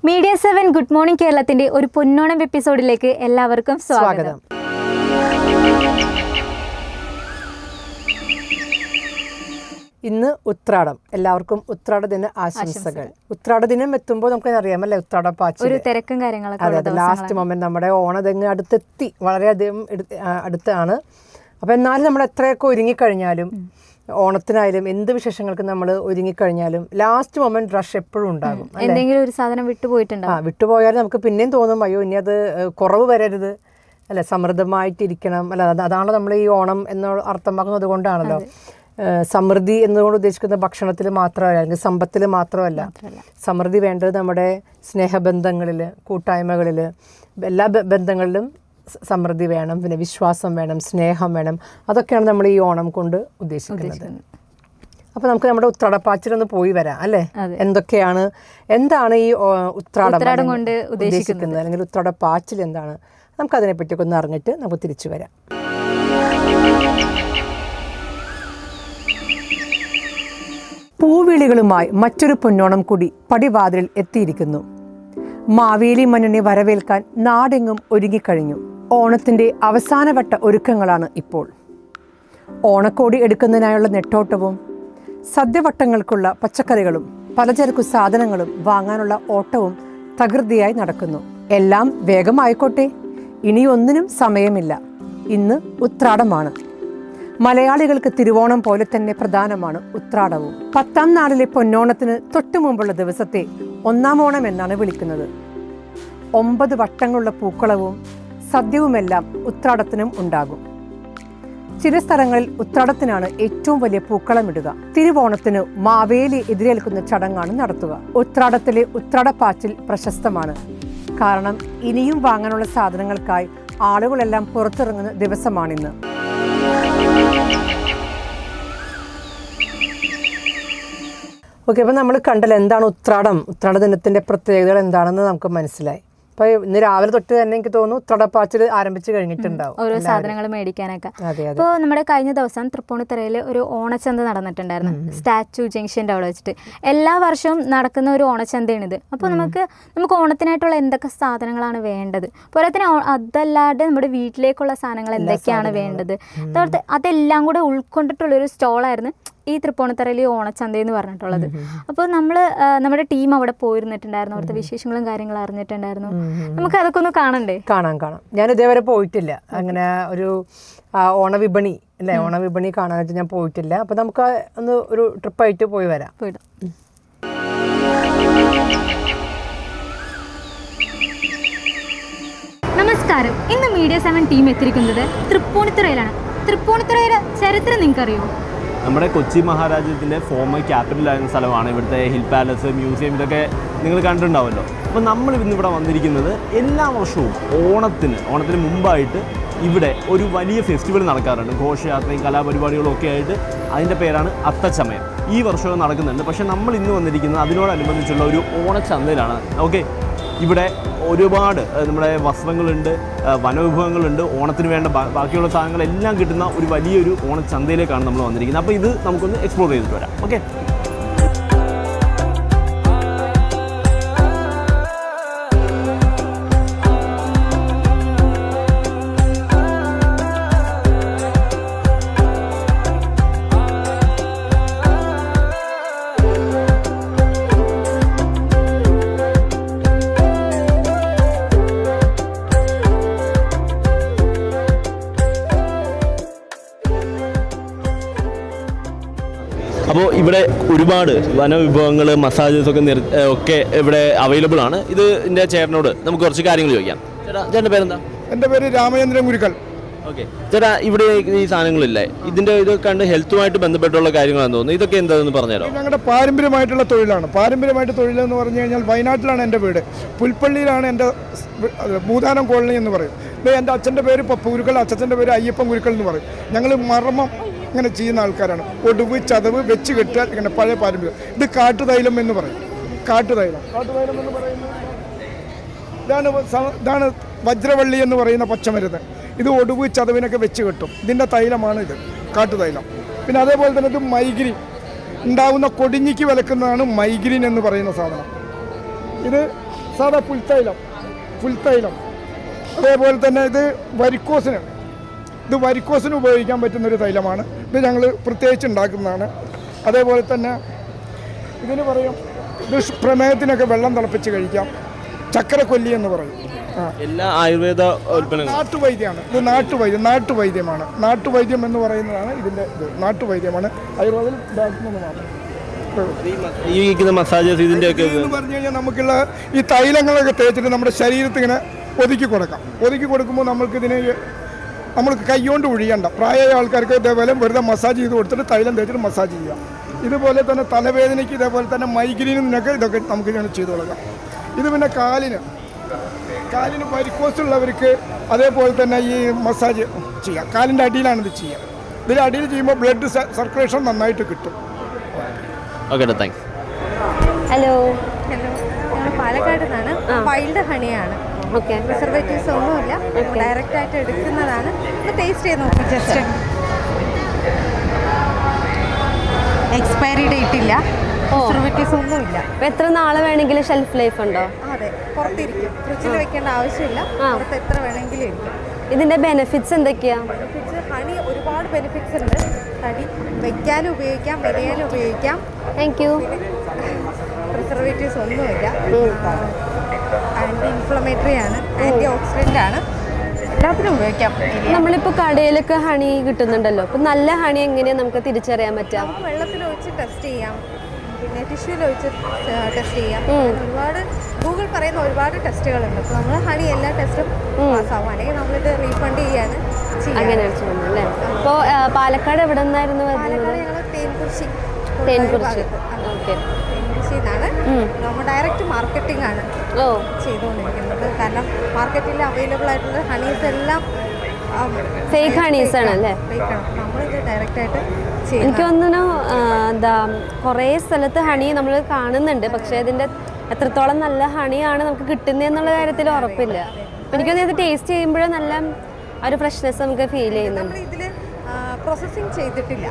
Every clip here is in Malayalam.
മീഡിയ 7 ഗുഡ് മോർണിംഗ് കേരളത്തിന്റെ ഒരു പൊന്നോണം എപ്പിസോഡിലേക്ക് എല്ലാവർക്കും സ്വാഗതം. ഇന്ന് ഉത്രാടം. എല്ലാവർക്കും ഉത്രാട ദിന ആശംസകൾ. ഉത്രാട ദിനം എത്തുമ്പോൾ നമുക്ക് അറിയാമല്ലേ, ഉത്രാട പാച്ചിൽ ഒരു തിരക്കും കാര്യങ്ങളൊക്കെ. അതെ, ലാസ്റ്റ് മൊമെന്റ് നമ്മുടെ ഓണതെങ്ങ് അടുത്തെത്തി, വളരെയധികം അടുത്താണ്. അപ്പോൾ എന്നാലും നമ്മൾ എത്രയൊക്കെ ഒരുങ്ങിക്കഴിഞ്ഞാലും, ഓണത്തിനായാലും എന്ത് വിശേഷങ്ങൾക്ക് നമ്മൾ ഒരുങ്ങിക്കഴിഞ്ഞാലും ലാസ്റ്റ് മൊമെന്റ് റഷ് എപ്പോഴും ഉണ്ടാകും. എന്തെങ്കിലും ഒരു സാധനം വിട്ടുപോയിട്ടുണ്ടാവും. വിട്ടുപോയാലും നമുക്ക് പിന്നെയും തോന്നും, അയ്യോ ഇനി അത് കുറവ് വരരുത്, അല്ല സമൃദ്ധമായിട്ടിരിക്കണം. അല്ല അതാണല്ലോ നമ്മൾ ഈ ഓണം എന്ന് അർത്ഥമാക്കുന്നത്. കൊണ്ടാണല്ലോ സമൃദ്ധി എന്നതുകൊണ്ട് ഉദ്ദേശിക്കുന്ന ഭക്ഷണത്തിൽ മാത്രമല്ല, അല്ലെങ്കിൽ സമ്പത്തിൽ മാത്രമല്ല. സമൃദ്ധി വേണ്ടത് നമ്മുടെ സ്നേഹബന്ധങ്ങളിൽ, കൂട്ടായ്മകളിൽ, എല്ലാ ബന്ധങ്ങളിലും സമൃദ്ധി വേണം. പിന്നെ വിശ്വാസം വേണം, സ്നേഹം വേണം. അതൊക്കെയാണ് നമ്മൾ ഈ ഓണം കൊണ്ട് ഉദ്ദേശിക്കുന്നത്. അപ്പോൾ നമുക്ക് നമ്മുടെ ഉത്രാടപ്പാച്ചിലൊന്ന് പോയി വരാം അല്ലേ. എന്താണ് ഈ ഉത്രാടം കൊണ്ട് ഉദ്ദേശിക്കുന്നത്, അല്ലെങ്കിൽ ഉത്രാടപ്പാച്ചിൽ എന്താണ്, നമുക്കതിനെപ്പറ്റിയൊക്കെ ഒന്ന് അറിഞ്ഞിട്ട് നമുക്ക് തിരിച്ചു വരാം. പൂവിളികളുമായി മറ്റൊരു പൊന്നോണം കൂടി പടിവാതിലിൽ എത്തിയിരിക്കുന്നു. മാവേലി മന്നനെ വരവേൽക്കാൻ നാടെങ്ങും ഒരുങ്ങിക്കഴിഞ്ഞു. ഓണത്തിന്റെ അവസാനവട്ട ഒരുക്കങ്ങളാണ് ഇപ്പോൾ. ഓണക്കോടി എടുക്കുന്നതിനായുള്ള നെട്ടോട്ടവും സദ്യവട്ടങ്ങൾക്കുള്ള പച്ചക്കറികളും പലചരക്കു സാധനങ്ങളും വാങ്ങാനുള്ള ഓട്ടവും തകൃതിയായി നടക്കുന്നു. എല്ലാം വേഗമായിക്കോട്ടെ, ഇനിയൊന്നിനും സമയമില്ല. ഇന്ന് ഉത്രാടമാണ്. മലയാളികൾക്ക് തിരുവോണം പോലെ തന്നെ പ്രധാനമാണ് ഉത്രാടവും. 10ാം നാളിലെ പൊന്നോണത്തിന് തൊട്ടു മുമ്പുള്ള ദിവസത്തെ ഒന്നാം ഓണം എന്നാണ് വിളിക്കുന്നത്. 9 വട്ടങ്ങളുള്ള പൂക്കളവും സദ്യവുമെല്ലാം ഉത്രാടത്തിനും ഉണ്ടാകും. ചില സ്ഥലങ്ങളിൽ ഉത്രാടത്തിനാണ് ഏറ്റവും വലിയ പൂക്കളമിടുക. തിരുവോണത്തിന് മാവേലി എതിരേൽക്കുന്ന ചടങ്ങാണ് നടത്തുക. ഉത്രാടത്തിലെ ഉത്രാടപ്പാച്ചിൽ പ്രശസ്തമാണ്. കാരണം ഇനിയും വാങ്ങാനുള്ള സാധനങ്ങൾക്കായി ആളുകളെല്ലാം പുറത്തിറങ്ങുന്ന ദിവസമാണിന്ന്. ഓക്കെ, അപ്പോൾ നമ്മൾ കണ്ടല്ലോ എന്താണ് ഉത്രാടം, ഉത്രാട ദിനത്തിൻ്റെ പ്രത്യേകതകൾ എന്താണെന്ന് നമുക്ക് മനസ്സിലായി. അപ്പോൾ ഇന്ന് രാവിലെ തൊട്ട് തന്നെ എനിക്ക് തോന്നുന്നു ഉത്രാടപ്പാച്ചിൽ ആരംഭിച്ച് കഴിഞ്ഞിട്ടുണ്ടാവും, ഓരോ സാധനങ്ങൾ മേടിക്കാനൊക്കെ. അപ്പോൾ നമ്മുടെ കഴിഞ്ഞ ദിവസം തൃപ്പൂണിത്തുറയിൽ ഒരു ഓണച്ചന്ത നടന്നിട്ടുണ്ടായിരുന്നു, സ്റ്റാച്യു ജംഗ്ഷൻ്റെ അവിടെ വെച്ചിട്ട്. എല്ലാ വർഷവും നടക്കുന്ന ഒരു ഓണച്ചന്തയാണിത്. അപ്പോൾ നമുക്ക് ഓണത്തിനായിട്ടുള്ള എന്തൊക്കെ സാധനങ്ങളാണ് വേണ്ടത്, പോരാത്തിന് അതല്ലാതെ നമ്മുടെ വീട്ടിലേക്കുള്ള സാധനങ്ങൾ എന്തൊക്കെയാണ് വേണ്ടത്, അതെല്ലാം കൂടെ ഉൾക്കൊണ്ടിട്ടുള്ളൊരു സ്റ്റോളായിരുന്നു ഈ തൃപ്പൂണിത്തുറയിലെ ഓണച്ചന്ത എന്ന് പറഞ്ഞിട്ടുള്ളത്. അപ്പോൾ നമ്മുടെ ടീം അവിടെ പോയിരുന്നിട്ടുണ്ടായിരുന്നു, അവിടുത്തെ വിശേഷങ്ങളും കാര്യങ്ങളും അറിഞ്ഞിട്ടുണ്ടായിരുന്നു. നമുക്ക് അതൊക്കെ ഒന്ന് കാണാം. ഞാൻ ഇതേവരെ പോയിട്ടില്ല അങ്ങനെ ഒരു ഓണവിപണി അല്ലേ, ഓണവിപണി കാണാനായിട്ട് ഞാൻ പോയിട്ടില്ല. അപ്പോൾ നമുക്ക് ഒന്ന് ഒരു ട്രിപ്പായിട്ട് പോയി വരാം. നമസ്കാരം. ഇന്ന് മീഡിയ 7 ടീം എത്തിയിരിക്കുന്നത് തൃപ്പൂണിത്തുറയിലാണ്. തൃപ്പൂണിത്തുറയുടെ ചരിത്രം നിങ്ങൾക്കറിയോ? നമ്മുടെ കൊച്ചി മഹാരാജ്യത്തിൻ്റെ ഫോമർ ക്യാപിറ്റലായിരുന്ന സ്ഥലമാണ് ഇവിടുത്തെ ഹിൽ പാലസ്, മ്യൂസിയം, ഇതൊക്കെ നിങ്ങൾ കണ്ടിട്ടുണ്ടാവുമല്ലോ. അപ്പോൾ നമ്മൾ ഇന്നിവിടെ വന്നിരിക്കുന്നത് എല്ലാ വർഷവും ഓണത്തിന് മുമ്പായിട്ട് ഇവിടെ ഒരു വലിയ ഫെസ്റ്റിവൽ നടക്കാറുണ്ട്. ഘോഷയാത്രയും കലാപരിപാടികളും ഒക്കെ ആയിട്ട്. അതിൻ്റെ പേരാണ് അത്തച്ചമയം. ഈ വർഷവും നടക്കുന്നുണ്ട്. പക്ഷേ നമ്മൾ ഇന്ന് വന്നിരിക്കുന്നത് അതിനോടനുബന്ധിച്ചുള്ള ഒരു ഓണച്ചന്തയിലാണ്. ഓക്കെ, ഇവിടെ ഒരുപാട് നമ്മുടെ വസ്ത്രങ്ങളുണ്ട്, വനവിഭവങ്ങളുണ്ട്, ഓണത്തിന് വേണ്ട ബാക്കിയുള്ള സാധനങ്ങളെല്ലാം കിട്ടുന്ന ഒരു വലിയൊരു ഓണച്ചന്തയിലേക്കാണ് നമ്മൾ വന്നിരിക്കുന്നത്. അപ്പോൾ ഇത് നമുക്കൊന്ന് എക്സ്പ്ലോർ ചെയ്തിട്ട് വരാം. ഓക്കെ, അപ്പോൾ ഇവിടെ ഒരുപാട് വനവിഭവങ്ങൾ, മസാജസ് ഒക്കെ ഇവിടെ അവൈലബിൾ ആണ്. ഇതിൻ്റെ ചേട്ടനോട് നമുക്ക് കുറച്ച് കാര്യങ്ങൾ ചോദിക്കാം. ചേട്ടൻ്റെ പേരെന്താ? എൻ്റെ പേര് രാമചന്ദ്രൻ ഗുരുക്കൾ. ഓക്കെ ചേട്ടാ, ഇവിടെ ഈ സാധനങ്ങളില്ലേ, ഇതിൻ്റെ ഇത് കണ്ട് ഹെൽത്തുമായിട്ട് ബന്ധപ്പെട്ടുള്ള കാര്യങ്ങളാണെന്ന് തോന്നുന്നു. ഇതൊക്കെ എന്താണെന്ന് പറഞ്ഞുതരാം. ഞങ്ങളുടെ പാരമ്പര്യമായിട്ടുള്ള തൊഴിലാണ്. പാരമ്പര്യമായിട്ട് തൊഴിലെന്ന് പറഞ്ഞു കഴിഞ്ഞാൽ വയനാട്ടിലാണ് എൻ്റെ വീട്, പുൽപ്പള്ളിയിലാണ് എൻ്റെ ഭൂതാനം കോളനി എന്ന് പറയും. എൻ്റെ അച്ഛൻ്റെ പേര് ഗുരുക്കൾ, അച്ഛൻ്റെ പേര് അയ്യപ്പൻ ഗുരുക്കൾ എന്ന് പറയും. ഞങ്ങൾ മർമ്മം ഇങ്ങനെ ചെയ്യുന്ന ആൾക്കാരാണ്. ഒടുവ്, ചതവ്, വെച്ച് കെട്ടാൽ ഇങ്ങനെ പഴയ പാരമ്പര്യം. ഇത് കാട്ടുതൈലം എന്ന് പറയും. കാട്ടുതൈലം എന്ന് പറയുന്നത് ഇതാണ് വജ്രവള്ളി എന്ന് പറയുന്ന പച്ചമരുന്ന്. ഇത് ഒടുവ്, ചതവിനൊക്കെ വെച്ച് കെട്ടും. ഇതിൻ്റെ തൈലമാണ് ഇത്, കാട്ടുതൈലം. പിന്നെ അതേപോലെ തന്നെ ഇത് മൈഗ്രീൻ ഉണ്ടാവുന്ന കൊടിഞ്ഞിക്ക് വിലക്കുന്നതാണ് മൈഗ്രീൻ എന്ന് പറയുന്ന സാധനം. ഇത് സാധാ പുൽത്തൈലം. അതേപോലെ തന്നെ ഇത് വരിക്കോസിന് ഉപയോഗിക്കാൻ പറ്റുന്നൊരു തൈലമാണ്. ഇത് ഞങ്ങൾ പ്രത്യേകിച്ച് ഉണ്ടാക്കുന്നതാണ്. അതേപോലെ തന്നെ ഇതിന് പറയും, ഇത് പ്രമേഹത്തിനൊക്കെ വെള്ളം തിളപ്പിച്ച് കഴിക്കാം. ചക്കരക്കൊല്ലി എന്ന് പറയും. എല്ലാ ആയുർവേദ ഉൽപ്പന്നങ്ങളും നാട്ടുവൈദ്യമാണ്. ഇത് നാട്ടുവൈദ്യമാണ്. നാട്ടുവൈദ്യം എന്ന് പറയുന്നതാണ് ഇതിൻ്റെ നാട്ടുവൈദ്യമാണ്. ആയുർവേദം ഡോക്ടറിന് ഈ മസാജസ് ഇതിന്റെ ഒക്കെ എന്ന് പറഞ്ഞു കഴിഞ്ഞാൽ നമുക്കുള്ള ഈ തൈലങ്ങളൊക്കെ തേച്ചിട്ട് നമ്മുടെ ശരീരത്തിൽ ഇങ്ങനെ ഒതുക്കി കൊടുക്കുമ്പോൾ നമ്മൾക്ക് കൈകൊണ്ട് ഒഴിയണ്ട. പ്രായമായ ആൾക്കാർക്ക് ഇതേപോലെ വെറുതെ മസാജ് ചെയ്ത് കൊടുത്തിട്ട് തൈലം തേച്ചിട്ട് മസാജ് ചെയ്യാം. ഇതുപോലെ തന്നെ തലവേദനയ്ക്ക്, ഇതേപോലെ തന്നെ മൈഗ്രീനിനൊക്കെ ഇതൊക്കെ നമുക്ക് ഇങ്ങനെ ചെയ്ത് കൊടുക്കാം. ഇത് പിന്നെ കാലിന് വരിക്കോസുള്ളവർക്ക് അതേപോലെ തന്നെ ഈ മസാജ് ചെയ്യാം. കാലിൻ്റെ അടിയിലാണ് ഇത് ചെയ്യുക. ഇതിൻ്റെ അടിയിൽ ചെയ്യുമ്പോൾ ബ്ലഡ് സർക്കുലേഷൻ നന്നായിട്ട് കിട്ടും. Okay, thanks. ഹലോ, ഞങ്ങൾ പാലക്കാട് നിന്നാണ്. വൈൽഡ് ഹണിയാണ്. ഓക്കെ. പ്രിസർവേറ്റീവ്സ് ഒന്നുമില്ല, ഡയറക്റ്റ് ആയിട്ട് എടുക്കുന്നതാണ്. ഒന്ന് ടേസ്റ്റ് ചെയ്ത് നോക്കി. ജസ്റ്റ് എക്സ്പയറി ഡേറ്റ് ഇല്ല, പ്രിസർവേറ്റീവ്സ് ഒന്നുമില്ല. അപ്പോൾ എത്ര നാളെ വേണമെങ്കിലും ഷെൽഫ് ലൈഫ് ഉണ്ടോ? അതെ, പുറത്തിരിക്കും. ഫ്രിഡ്ജിൽ വെക്കേണ്ട ആവശ്യമില്ല. പുറത്ത് എത്ര വേണമെങ്കിലും ഇരിക്കും. ഇതിന്റെ ബെനിഫിറ്റ്സ് എന്തൊക്കെയാ? ബെനിഫിറ്റ്സ് ഹണി ഒരുപാട് ബെനിഫിറ്റ്സ് ഉണ്ട്. തടി വയ്ക്കാനും ഉപയോഗിക്കാം, മെനയാനും ഉപയോഗിക്കാം. Thank you. പ്രിസർവേറ്റീവ്സ് ഒന്നുമില്ല. ആൻറ്റി ഇൻഫ്ലമേറ്ററി ആണ്, ആൻറ്റി ഓക്സിഡൻ്റ് ആണ്. എല്ലാത്തിനും ഉപയോഗിക്കാം. നമ്മളിപ്പോൾ കടയിലൊക്കെ ഹണി കിട്ടുന്നുണ്ടല്ലോ, അപ്പോൾ നല്ല ഹണി എങ്ങനെയാണ് നമുക്ക് തിരിച്ചറിയാൻ പറ്റുക? നമുക്ക് വെള്ളത്തിലൊഴിച്ച് ടെസ്റ്റ് ചെയ്യാം, പിന്നെ ടിഷ്യൂലൊഴിച്ച് ടെസ്റ്റ് ചെയ്യാം. ഒരുപാട് ഗൂഗിൾ പറയുന്ന ഒരുപാട് ടെസ്റ്റുകളുണ്ട്. അപ്പോൾ നമ്മൾ ഹണി എല്ലാ ടെസ്റ്റും പാസ്സാവും. അല്ലെങ്കിൽ നമ്മളിത് റീഫണ്ട് ചെയ്യാണ് അങ്ങനെയാണ് ചെയ്യുന്നത് അല്ലേ? അപ്പോൾ പാലക്കാട് എവിടെ നിന്നായിരുന്നു? പാലക്കാട് ഞങ്ങൾ തേൻകുറിശി. ഓക്കെ. തേൻകുറിശിന്നാണ്. നമ്മൾ ഡയറക്റ്റ് മാർക്കറ്റിംഗ് ആണ് ചെയ്തുകൊണ്ടിരിക്കുന്നത്. കാരണം മാർക്കറ്റിൽ അവൈലബിൾ ആയിട്ടുള്ള ഹണീസ് എല്ലാം ഫേക്ക് ഹണീസ് ആണ് അല്ലേ? നമ്മളിത് ഡയറക്റ്റ് ആയിട്ട് എനിക്ക് തോന്നുന്നു എന്താ കുറേ സ്ഥലത്ത് ഹണി നമ്മൾ കാണുന്നുണ്ട്, പക്ഷേ അതിൻ്റെ എത്രത്തോളം നല്ല ഹണിയാണ് നമുക്ക് കിട്ടുന്നതെന്നുള്ള കാര്യത്തിൽ ഉറപ്പില്ല. അപ്പം എനിക്കൊന്ന് ഇത് ടേസ്റ്റ് ചെയ്യുമ്പോഴേ നല്ല ഒരു ഫ്രഷ്നെസ് നമുക്ക് ഫീൽ ചെയ്യുന്നുണ്ട്. ഇതിൽ പ്രോസസ്സിങ് ചെയ്തിട്ടില്ല,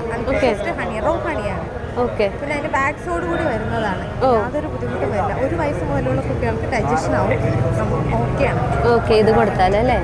ഹണി റോ ഹണിയാണ്. ഓക്കെ. പിന്നെ അതിൻ്റെ ബാഗ്സോട് കൂടി വരുന്നതാണ്. യാതൊരു ബുദ്ധിമുട്ടും വരില്ല. 1 വയസ്സ് മുതലുള്ള കുട്ടികൾക്ക് ഡൈജഷൻ ആവും. ഓക്കെയാണ്. ഓക്കെ, ഇത് കൊടുത്താലല്ലേ?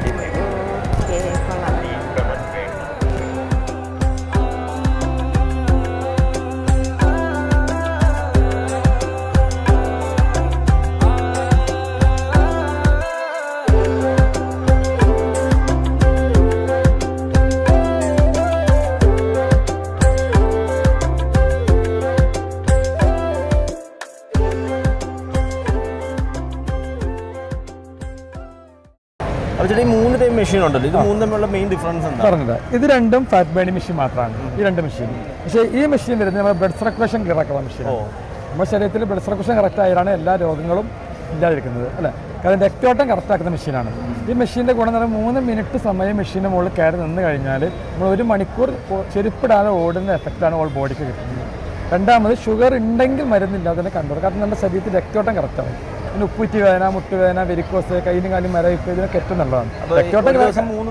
അപ്പോൾ ഈ 3 ടൈപ്പ് മെഷീൻ ഉണ്ടല്ലോ, ഇത് 3 തമ്മിലുള്ള മെയിൻ ഡിഫറൻസ് എന്താ? പറഞ്ഞത് ഇത് രണ്ടും ഫാറ്റ് ബേണിംഗ് മെഷീൻ മാത്രമാണ്. ഈ 2 മെഷീൻ. പക്ഷേ ഈ മെഷീൻ വരുന്നത് നമ്മുടെ ബ്ലഡ് സർക്കുലേഷൻ കറക്റ്റുള്ള മെഷീനാണ്. നമ്മുടെ ശരീരത്തിൽ ബ്ലഡ് സർക്കുലേഷൻ കറക്റ്റ് ആയാലാണ് എല്ലാ രോഗങ്ങളും ഇല്ലാതിരിക്കുന്നത് അല്ലേ? കാരണം രക്തോട്ടം കറക്റ്റാക്കുന്ന മെഷീനാണ്. ഈ മെഷീൻ്റെ ഗുണം എന്ന് പറഞ്ഞാൽ 3 മിനിറ്റ് സമയം മെഷീൻ്റെ മുകളിൽ കയറി നിന്ന് കഴിഞ്ഞാൽ നമ്മൾ 1 മണിക്കൂർ ചെരുപ്പിടാതെ ഓടുന്ന എഫക്റ്റാണ് ഓൾ ബോഡിക്ക് കിട്ടുന്നത്. രണ്ടാമത് ഷുഗർ ഉണ്ടെങ്കിൽ മരുന്നില്ലാതെ തന്നെ കൺട്രോൾ. കാരണം നമ്മുടെ ശരീരത്തിൽ രക്തോട്ടം കറക്റ്റാണ്. പിന്നെ ഉപ്പുറ്റി വേദന, മുട്ടുവേദന, വെരിക്കോസ്, കയ്യിലും കാലും മരവിപ്പ്, ഇതിനൊക്കെ ഏറ്റവും നല്ലതാണ്. രക്തോട്ടം 3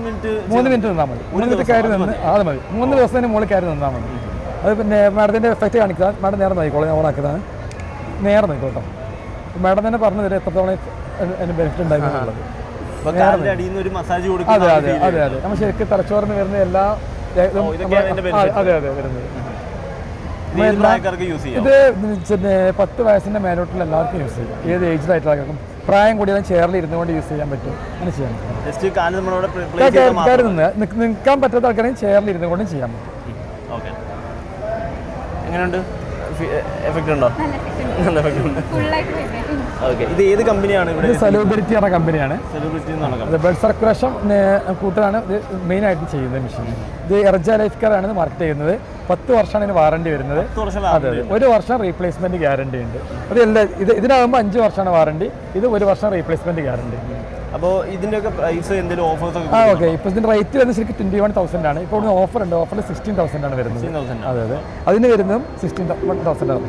മിനിറ്റ് നിന്നാൽ മതി. 3 മിനിറ്റ് കയറി നിന്ന് അത് മതി. 3 ദിവസത്തിന് മുകളിൽ കയറി നിന്നാൽ മതി. അത് പിന്നെ മാഡത്തിൻ്റെ എഫക്റ്റ് കാണിക്കുക. മാഡം നേരെ നോക്കിക്കോളാം, ഞാൻ ഓണാക്കുന്നതാണ്. നേരെ നോക്കിക്കോട്ടോ. മാഡം തന്നെ പറഞ്ഞു തരാം എത്രത്തോളം അതിന് ബെനിഫിറ്റ് ഉണ്ടായിരുന്നുള്ളത്. അതെ അതെ അതെ അതെ. നമ്മൾ ശരിക്കും തലച്ചോറിന് വരുന്ന എല്ലാ അതെ അതെ വരുന്നത്. ഇത് പിന്നെ 10 വയസ്സിൻ്റെ മേലോട്ടുള്ള എല്ലാവർക്കും യൂസ് ചെയ്യാം. ഏത് ഏജിലായിട്ടുള്ള ആൾക്കാർക്കും പ്രായം കൂടിയാലും ചെയറിൽ ഇരുന്നുകൊണ്ട് യൂസ് ചെയ്യാൻ പറ്റും. അങ്ങനെ ചെയ്യാൻ പറ്റും. നിൽക്കാൻ പറ്റാത്ത ആൾക്കാരെയും ചെയറിൽ ഇരുന്നു കൊണ്ടും ചെയ്യാൻ പറ്റും. എങ്ങനെയുണ്ട്? എഫക്റ്റ് ഉണ്ടോ? ഓക്കെ. ഇത് ഏത് കമ്പനിയാണ്? ഇവിടെ സെലിബ്രിറ്റി എന്ന കമ്പനിയാണ്. സെലിബ്രിറ്റി ബ്ലഡ് സർക്കുലേഷൻ കൂട്ടാണ് ഇത് മെയിനായിട്ട് ചെയ്യുന്നത് മെഷീൻ. ഇത് എർജ ലൈഫ് കെയർ ആണ് ഇത് മാർക്കറ്റ് ചെയ്യുന്നത്. 10 വർഷമാണ് ഇതിന് വാറണ്ടി വരുന്നത്. അതെ അതെ. 1 വർഷം റീപ്ലേസ്മെന്റ് ഗ്യാരണ്ടി ഉണ്ട്. അതെല്ലാം ഇതിനാകുമ്പോൾ 5 വർഷമാണ് വാറണ്ടി. ഇത് 1 വർഷം റീപ്ലേസ്മെന്റ് ഗ്യാരണ്ടി. അപ്പോൾ ഇതിൻ്റെയൊക്കെ പ്രൈസ് എന്തെങ്കിലും ഓഫേഴ്സ് ഒക്കെ? ഓക്കെ. ഇപ്പോൾ ഇതിൻ്റെ റേറ്റ് വരുന്നത് ശരിക്കും 21,000 ആണ്. ഇപ്പോൾ ഓഫർ ഉണ്ട്. ഓഫറിൽ 16,000 ആണ് വരുന്നത്. അതെ അതെ. അതിന് വരുന്നതും 16,000 ആണ്.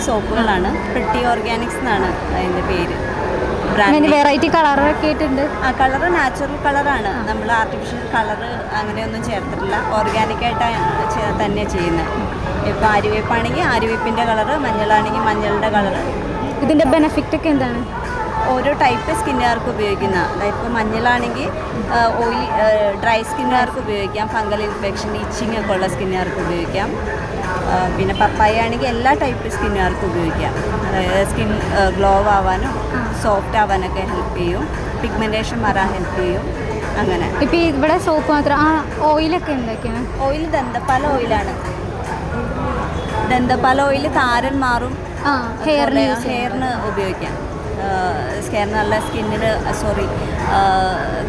ഓർഗാനിക് സോപ്പുകളാണ്. പ്രിട്ടി ഓർഗാനിക്സ് എന്നാണ് അതിൻ്റെ പേര്. അങ്ങനെ വെറൈറ്റി കളറൊക്കെ ആയിട്ടുണ്ട്. ആ കളറ് നാച്ചുറൽ കളറാണ്. നമ്മൾ ആർട്ടിഫിഷ്യൽ കളറ് അങ്ങനെയൊന്നും ചേർത്തിട്ടില്ല. ഓർഗാനിക്കായിട്ട് തന്നെ ചെയ്യുന്നത്. ഇപ്പോൾ ആര്യവേപ്പാണെങ്കിൽ ആര്യവേപ്പിൻ്റെ കളറ്, മഞ്ഞളാണെങ്കിൽ മഞ്ഞളുടെ കളറ്. ഇതിൻ്റെ ബെനിഫിറ്റ് ഒക്കെ എന്താണ്? ഓരോ ടൈപ്പ് സ്കിന്നുകാർക്ക് ഉപയോഗിക്കുന്ന, അതായത് ഇപ്പോൾ മഞ്ഞളാണെങ്കിൽ ഓയിൽ ഡ്രൈ സ്കിന്നുകാർക്ക് ഉപയോഗിക്കാം, ഫംഗൽ ഇൻഫെക്ഷൻ ഇച്ചിങ് ഒക്കെ ഉള്ള സ്കിന്നുകാർക്ക് ഉപയോഗിക്കാം. പിന്നെ പപ്പായ ആണെങ്കിൽ എല്ലാ ടൈപ്പ് സ്കിന്നുകാർക്കും ഉപയോഗിക്കാം. അതായത് സ്കിൻ ഗ്ലോ ആവാനും സോഫ്റ്റ് ആവാനൊക്കെ ഹെൽപ്പ് ചെയ്യും, പിഗ്മെൻറ്റേഷൻ മാറാൻ ഹെൽപ്പ് ചെയ്യും. അങ്ങനെ ഇപ്പോൾ ഇവിടെ സോപ്പ് മാത്രം, ആ ഓയിലൊക്കെ എന്തൊക്കെയാണ്? ഓയിൽ ദന്തപ്പാല ഓയിലാണ്. ദന്തപ്പാല ഓയിൽ താരൻ മാറും, ഹെയറിന് ഉപയോഗിക്കാം. ഹെയറിന് നല്ല സ്കിന്നിന്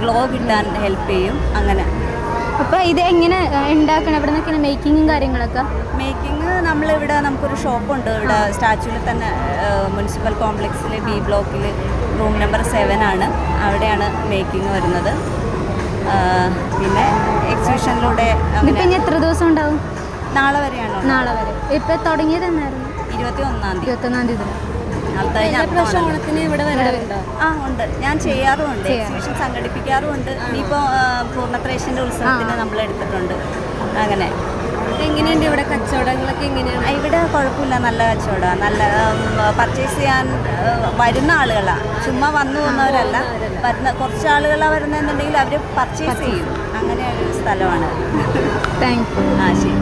ഗ്ലോ കിട്ടാൻ ഹെൽപ്പ് ചെയ്യും. അങ്ങനെ. അപ്പോൾ ഇത് എങ്ങനെ ഉണ്ടാക്കണം? ഇവിടെ നിന്നൊക്കെയാണ് മേക്കിങ്ങും കാര്യങ്ങളൊക്കെ? മേക്കിംഗ് നമ്മളിവിടെ നമുക്കൊരു ഷോപ്പുണ്ട് ഇവിടെ സ്റ്റാച്യൂവിൽ തന്നെ, മുനിസിപ്പൽ കോംപ്ലക്സിൽ ബി ബ്ലോക്കിൽ റൂം നമ്പർ 7 ആണ്. അവിടെയാണ് മേക്കിംഗ് വരുന്നത്. പിന്നെ എക്സിബിഷനിലൂടെ. ഇതിപ്പോൾ ഇനി എത്ര ദിവസം ഉണ്ടാവും? നാളെ വരെയാണോ? നാളെ വരെ. ഇപ്പോൾ തുടങ്ങിയത് എന്നായിരുന്നു? 21-ാം തീയതി. ഓണത്തിന് ഇവിടെ വരാറുണ്ടോ? ആ ഉണ്ട്, ഞാൻ ചെയ്യാറുമുണ്ട്. എക്സിബിഷൻ സംഘടിപ്പിക്കാറുമുണ്ട്. ഇനിയിപ്പോൾ പൂർണ്ണത്രേശൻ്റെ ഉത്സവത്തിന് നമ്മൾ എടുത്തിട്ടുണ്ട്. അങ്ങനെ. എങ്ങനെയുണ്ട് ഇവിടെ കച്ചവടങ്ങളൊക്കെ എങ്ങനെയാണ്? ഇവിടെ കുഴപ്പമില്ല, നല്ല കച്ചവടമാണ്. നല്ല പർച്ചേസ് ചെയ്യാൻ വരുന്ന ആളുകളാണ്, ചുമ്മാ വന്നു പോകുന്നവരല്ല. കുറച്ച് ആളുകളാണ് വരുന്നതെന്നുണ്ടെങ്കിൽ അവർ പർച്ചേസ് ചെയ്യും. അങ്ങനെ ഒരു സ്ഥലമാണ്. Thank you. ആ ശരി.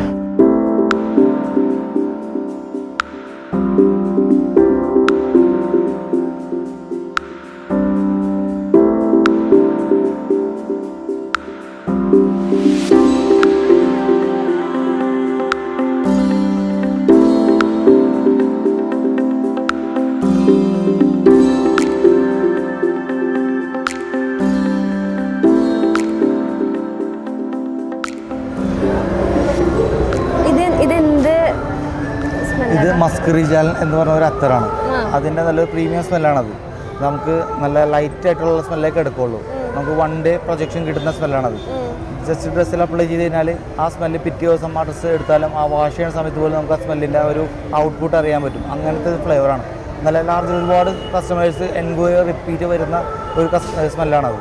ഇത് മസ്കറിജാൽ എന്ന് പറഞ്ഞ ഒരു അത്തറാണ്. അതിൻ്റെ നല്ലൊരു പ്രീമിയം സ്മെല്ലാണത്. നമുക്ക് നല്ല ലൈറ്റ് ആയിട്ടുള്ള സ്മെല്ലൊക്കെ എടുക്കുള്ളൂ. നമുക്ക് 1 ഡേ പ്രൊജക്ഷൻ കിട്ടുന്ന സ്മെല്ലാണത്. ജസ്റ്റ് ഡ്രസ്സിൽ അപ്ലൈ ചെയ്ത് കഴിഞ്ഞാൽ ആ സ്മെല്ല് പിറ്റേ ദിവസം ആ ഡ്രസ്സ് എടുത്താലും ആ വാഷ് ചെയ്യുന്ന സമയത്ത് പോലും നമുക്ക് ആ സ്മെല്ലിൻ്റെ ഒരു ഔട്ട്പുട്ട് അറിയാൻ പറ്റും. അങ്ങനത്തെ ഫ്ലേവറാണ്. നല്ല ലാർജ് ഒരുപാട് കസ്റ്റമേഴ്സ് എൻക്വയറി റിപ്പീറ്റ് വരുന്ന ഒരു സ്മെല്ലാണത്.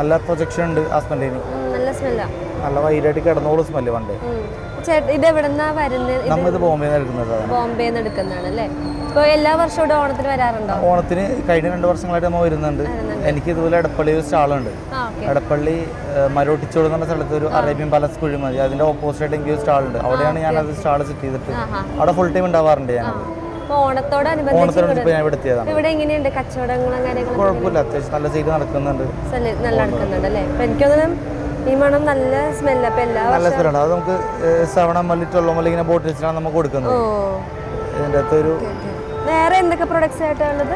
നല്ല പ്രൊജക്ഷൻ ഉണ്ട് ആ സ്മെല്ലിന്. നല്ല സ്മെല്ലാണ്. നല്ല വൈഡായിട്ട് കിടന്നോളൂ സ്മെല്ല് വണ്ടേ. ഇത് എവിടെന്നാ വരുന്നത്? നമ്മളിത് ബോംബെന്ന് എടുക്കുന്നതാണ്. ബോംബെന്ന് എടുക്കുന്നതാണ് അല്ലേ? ഇപ്പോൾ എല്ലാ വർഷവും ഇവിടെ ഓണത്തിന് വരാറുണ്ടോ? ഓണത്തിന് കഴിഞ്ഞ 2 വർഷങ്ങളായിട്ട് നമ്മൾ വരുന്നുണ്ട്. എനിക്ക് ഇതുപോലെ എടപ്പള്ളി ഒരു സ്റ്റാളുണ്ട്. എടപ്പള്ളി മരോട്ടിച്ചോട് എന്ന് പറഞ്ഞ സ്ഥലത്ത് ഒരു അറേബ്യൻ പാലസ് കുഴിമതി, അതിന്റെ ഓപ്പോസിറ്റ് എനിക്ക് ഒരു സ്റ്റാളുണ്ട്. അവിടെയാണ് ഞാൻ അത് സ്റ്റാൾ സെറ്റ് ചെയ്തിട്ട് അവിടെ ഫുൾ ടൈം ഉണ്ടാവാറുണ്ട്. ഞാൻ ഓണത്തോടനുബന്ധിച്ച് ഞാൻ ഇവിടെ എത്തിയതാണ്. ഇവിടെ എങ്ങനെയുണ്ട് കച്ചവടങ്ങളും കാര്യങ്ങളും? കുഴപ്പമില്ല, അത്യാവശ്യം നല്ല സെയിൽ നടക്കുന്നുണ്ട്. നല്ല നടക്കുന്നുണ്ട് അല്ലേ? അപ്പൊ എനിക്കൊന്നും ഈ മണം നല്ല സ്മെല്ല്. അപ്പൊ നല്ല സ്മെല്ലാണ്. അത് നമുക്ക് 7 ml 12 ml ഇങ്ങനെ ബോട്ടിൽസിലാണ് നമുക്ക് കൊടുക്കുന്നത്. ഇതിൻ്റെ അകത്ത് ഒരു വേറെ എന്തൊക്കെ പ്രൊഡക്ട്സ് ആയിട്ടുള്ളത്?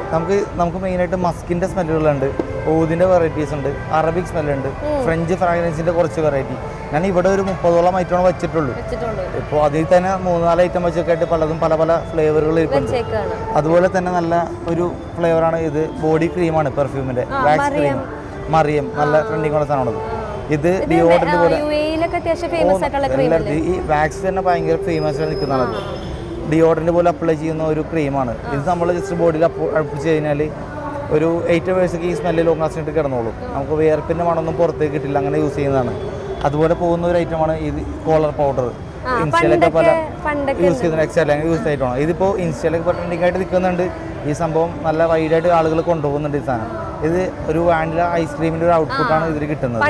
നമുക്ക് മെയിനായിട്ട് മസ്കിന്റെ സ്മെല്ലുകളുണ്ട്, ഊതിന്റെ വെറൈറ്റീസ് ഉണ്ട്, അറബിക് സ്മെല്ലുണ്ട്, ഫ്രഞ്ച് ഫ്രാഗ്രൻസിന്റെ കുറച്ച് വെറൈറ്റി. ഞാൻ ഇവിടെ ഒരു 30ഓളം ഐറ്റമാണ് വെച്ചിട്ടുള്ളൂ. ഇപ്പോൾ അതിൽ തന്നെ 3-4 ഐറ്റം വെച്ചൊക്കെ ആയിട്ട് പലതും പല പല ഫ്ലേവറുകൾ ഇരിക്കുന്നുണ്ട്. അതുപോലെ തന്നെ നല്ല ഒരു ഫ്ലേവറാണ് ഇത്. ബോഡി ക്രീമാണ്, പെർഫ്യൂമിന്റെ വാക്സ് ക്രീം മറിയം. നല്ല ട്രെൻഡിങ് ഉള്ള സാധനമാണത്. ഇത് ഡിയോഡന്റ് പോലെ ഈ വാക്സ് തന്നെ ഭയങ്കര ഫേമസ് ആയി നിൽക്കുന്നതാണ്. ഡിയോഡന്റ് പോലെ അപ്ലൈ ചെയ്യുന്ന ഒരു ക്രീമാണ് ഇത്. നമ്മൾ ജസ്റ്റ് ബോഡിയിൽ അപ്ലൈ കഴിഞ്ഞാൽ ഒരു 8 hours ഈ സ്മെല്ല് ലോങ് ലാസ്റ്റിട്ട് കിടന്നോളും. നമുക്ക് വിയർപ്പിൻ്റെ മണമൊന്നും പുറത്തേക്ക് കിട്ടില്ല. അങ്ങനെ യൂസ് ചെയ്യുന്നതാണ്. അതുപോലെ പോകുന്ന ഒരു ഐറ്റമാണ് ഇത് കോളർ പൗഡർ. ഇൻസ്റ്റയിലൊക്കെ പല യൂസ് ചെയ്യുന്ന എക്സൽ അങ്ങനെ യൂസ് ആയിട്ടാണ്. ഇതിപ്പോൾ ഇൻസ്റ്റയിലൊക്കെ ട്രെൻഡിങ് ആയിട്ട് നിൽക്കുന്നുണ്ട്. ഈ സംഭവം നല്ല വൈഡായിട്ട് ആളുകൾ കൊണ്ടുപോകുന്നുണ്ട്. ഈ സാധനം ഇത് ഒരു വാനില ഐസ്ക്രീമിന്റെ ഒരു ഔട്ട്പുട്ടാണ് ഇതിൽ കിട്ടുന്നത്.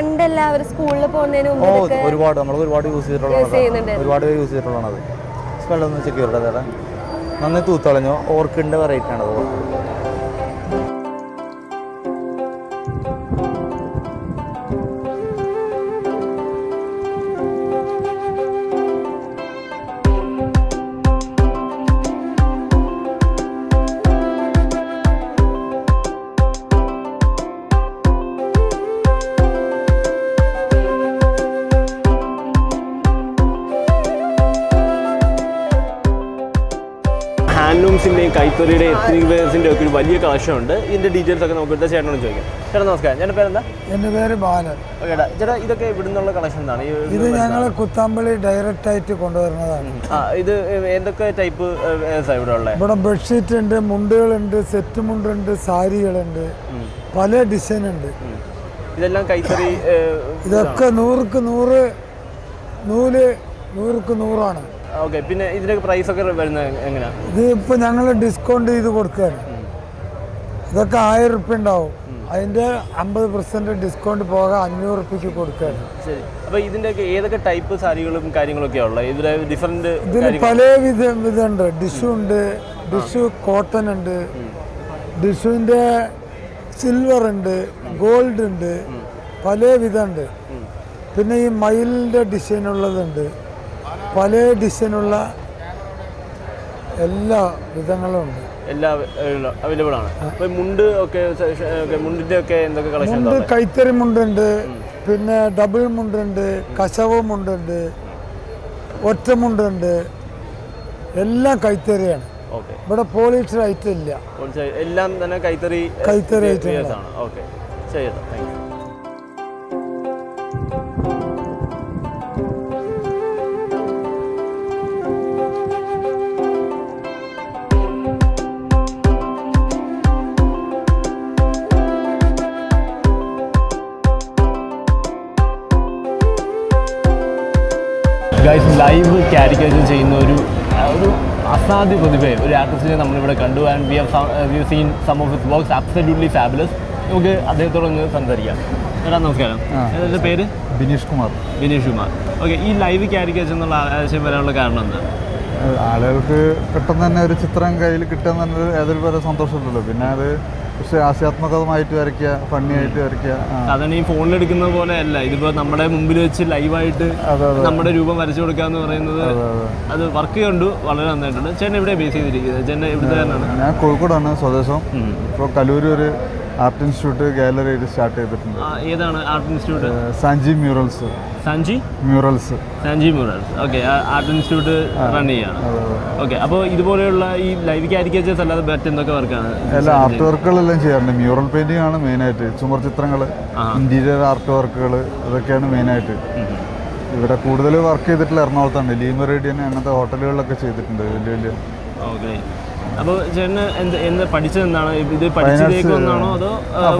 ഒരുപാട് നമ്മൾ ഒരുപാട് യൂസ് ചെയ്തിട്ടുള്ളതാണ്. സ്മെല്ലൊന്ന് ചെക്ക് ചെയ്തിട്ട് നന്നായി തൂത്തളഞ്ഞോ. ഓർക്കിഡിന്റെ വെറൈറ്റി ആണ് അത്. ഹാൻഡ്ലൂംസിൻ്റെയും കൈത്തറിയുടെ എത്നിക് വെയർസിൻ്റെ ഒക്കെ ഒരു വലിയ കളക്ഷൻ ഉണ്ട്. ഇതിൻ്റെ ഡീറ്റെയിൽസ് ഒക്കെ നമുക്ക് ഇവിടുത്തെ ചേട്ടനോട് ചോദിക്കാം. ചേട്ടാ നമസ്കാരം, ചേട്ടൻ്റെ പേരെന്താ? എൻ്റെ പേര് ബാലൻ. ഓക്കേടാ ചേട്ടാ, ഇതൊക്കെ ഇവിടെ നിന്നുള്ള കളക്ഷൻ എന്താണ്? ഇത് ഞങ്ങൾ കുത്താമ്പള്ളി ഡയറക്റ്റ് ആയിട്ട് കൊണ്ടുവരുന്നതാണ്. ഇത് എന്തൊക്കെ ടൈപ്പ് ഇവിടെ ഉള്ളത്? ഇവിടെ ബെഡ്ഷീറ്റ് ഉണ്ട്, മുണ്ടുകളുണ്ട്, സെറ്റ് മുണ്ടുണ്ട്, സാരികളുണ്ട്, പല ഡിസൈൻ ഉണ്ട്. ഇതെല്ലാം കൈത്തറി? ഇതൊക്കെ 100ക്ക് 100 നൂല് 100ക്ക് 100 ഓക്കെ. പിന്നെ ഇതിൻ്റെ പ്രൈസ് ഒക്കെ വരുന്നത് എങ്ങനെയാണ്? ഇത് ഇപ്പോൾ ഞങ്ങൾ ഡിസ്കൗണ്ട് ചെയ്ത് കൊടുക്കുകയാണ്. ഇതൊക്കെ 1000 റുപ്യ ഉണ്ടാവും. അതിൻ്റെ 50% ഡിസ്കൗണ്ട് പോകാൻ 500 റുപ്യക്ക് കൊടുക്കുകയാണ്. ശരി. അപ്പോൾ ഇതിൻ്റെയൊക്കെ ഏതൊക്കെ ടൈപ്പ് സാരികളും കാര്യങ്ങളൊക്കെയാണ് ഉള്ളത്? ഇതിൽ ഡിഫറെൻറ്റ് ഇതിൽ പല വിധമുണ്ട്. ഡിഷു ഉണ്ട്, ഡിഷു കോട്ടൺ ഉണ്ട്, ഡിഷുവിൻ്റെ സിൽവർ ഉണ്ട്, ഗോൾഡ് ഉണ്ട്, പല വിധമുണ്ട്. പിന്നെ ഈ മയിലിൻ്റെ ഡിസൈനുള്ളതുണ്ട്, പല ഡിസൈനുള്ള എല്ലാ വിധങ്ങളും ഉണ്ട്. എല്ലാം അവൈലബിൾ ആണ്. അപ്പോൾ മുണ്ട് ഒക്കെ, മുണ്ടിൻ്റെ ഒക്കെ എന്തൊക്കെ കളക്ഷൻ? മുണ്ട് കൈത്തറി മുണ്ടുണ്ട്, പിന്നെ ഡബിൾ മുണ്ടുണ്ട്, കശവ് മുണ്ടുണ്ട്, ഒറ്റ മുണ്ടുണ്ട്, എല്ലാം കൈത്തറിയാണ്. ഓക്കെ. ഇവിടെ പോളിസ്റ്റർ ഐറ്റം ഇല്ല, എല്ലാം തന്നെ കൈത്തറി ഐറ്റം ആണ്. ഓക്കെ, ശരി, thank you. Guys, live caricature ചെയ്യുന്ന ഒരു അസാധ്യ പ്രതിഭയെ, ഒരു ആർട്ടിസ്റ്റിനെ നമ്മളിവിടെ കണ്ടു. And we have seen some of his works absolutely fabulous. നമുക്ക് അദ്ദേഹത്തോടൊന്ന് സംസാരിക്കാം. ചേട്ടാ നമസ്കാരം, എൻ്റെ പേര് ബിനീഷ് കുമാർ. ബിനീഷ് കുമാർ. ഓക്കെ. ഈ ലൈവ് കാരിക്കേച്ചർ എന്നുള്ള ആശയം വരാനുള്ള കാരണം എന്താ? ആളുകൾക്ക് പെട്ടെന്ന് തന്നെ ഒരു ചിത്രം കയ്യിൽ കിട്ടുക എന്നൊരു ഏതൊരു പോലെ സന്തോഷമുള്ളൂ. പിന്നെ അത് പക്ഷേ ഹാസ്യാത്മകമായിട്ട് വരയ്ക്കുക, ഫണ്ണിയായിട്ട് വരയ്ക്കുക. അതാണ് ഈ ഫോണിലെടുക്കുന്ന പോലെ അല്ല, ഇതിപ്പോൾ നമ്മുടെ മുമ്പിൽ വെച്ച് ലൈവായിട്ട് നമ്മുടെ രൂപം വരച്ചു കൊടുക്കുക എന്ന് പറയുന്നത്, അത് വർക്ക് കണ്ടു വളരെ നന്നായിട്ടുണ്ട്. ചേട്ടൻ എവിടെ ബേസ് ചെയ്തിരിക്കുന്നത്? ചേട്ടൻ എവിടുത്തെ തന്നെയാണ്? ഞാൻ കോഴിക്കോടാണ് സ്വദേശം. ഇപ്പോൾ കലൂർ ഒരു ആർട്ട് ഇൻസ്റ്റിറ്റ്യൂട്ട് ഗാലറി സ്റ്റാർട്ട് ചെയ്തിട്ടുണ്ട്. ഏതാണ് art institute? Sanchi murals. Sanchi murals. Okay. Art institute run ചെയ്യാണ്. ഓക്കെ. അപ്പോൾ ഇതുപോലെയുള്ള ഈ ലൈവ് കാരിക്കേച്ചേഴ്സ് അല്ലാതെ മറ്റെന്തൊക്കെ വർക്കാണ്? എല്ലാ ആർട്ട് വർക്കുകളെല്ലാം ചെയ്യാറുണ്ട്. മ്യൂറൽ പെയിന്റിംഗ് ആണ് മെയിനായിട്ട്. ചുമർ ചിത്രങ്ങൾ, ഇന്റീരിയർ ആർട്ട് വർക്കുകൾ, ഇതൊക്കെയാണ് മെയിനായിട്ട്. ഇവിടെ കൂടുതൽ വർക്ക് ചെയ്തിട്ടുള്ള എറണാകുളത്താണ്. ലീമറേഡിയൻ അങ്ങനത്തെ ഹോട്ടലുകളിലൊക്കെ ചെയ്തിട്ടുണ്ട് വലിയ വലിയ. ഓക്കെ. അപ്പോൾ ചേട്ടന് എന്താ പഠിച്ചത്? എന്താണ് ഇത് പഠിച്ചതേക്ക് ഒന്നാണോ അതോ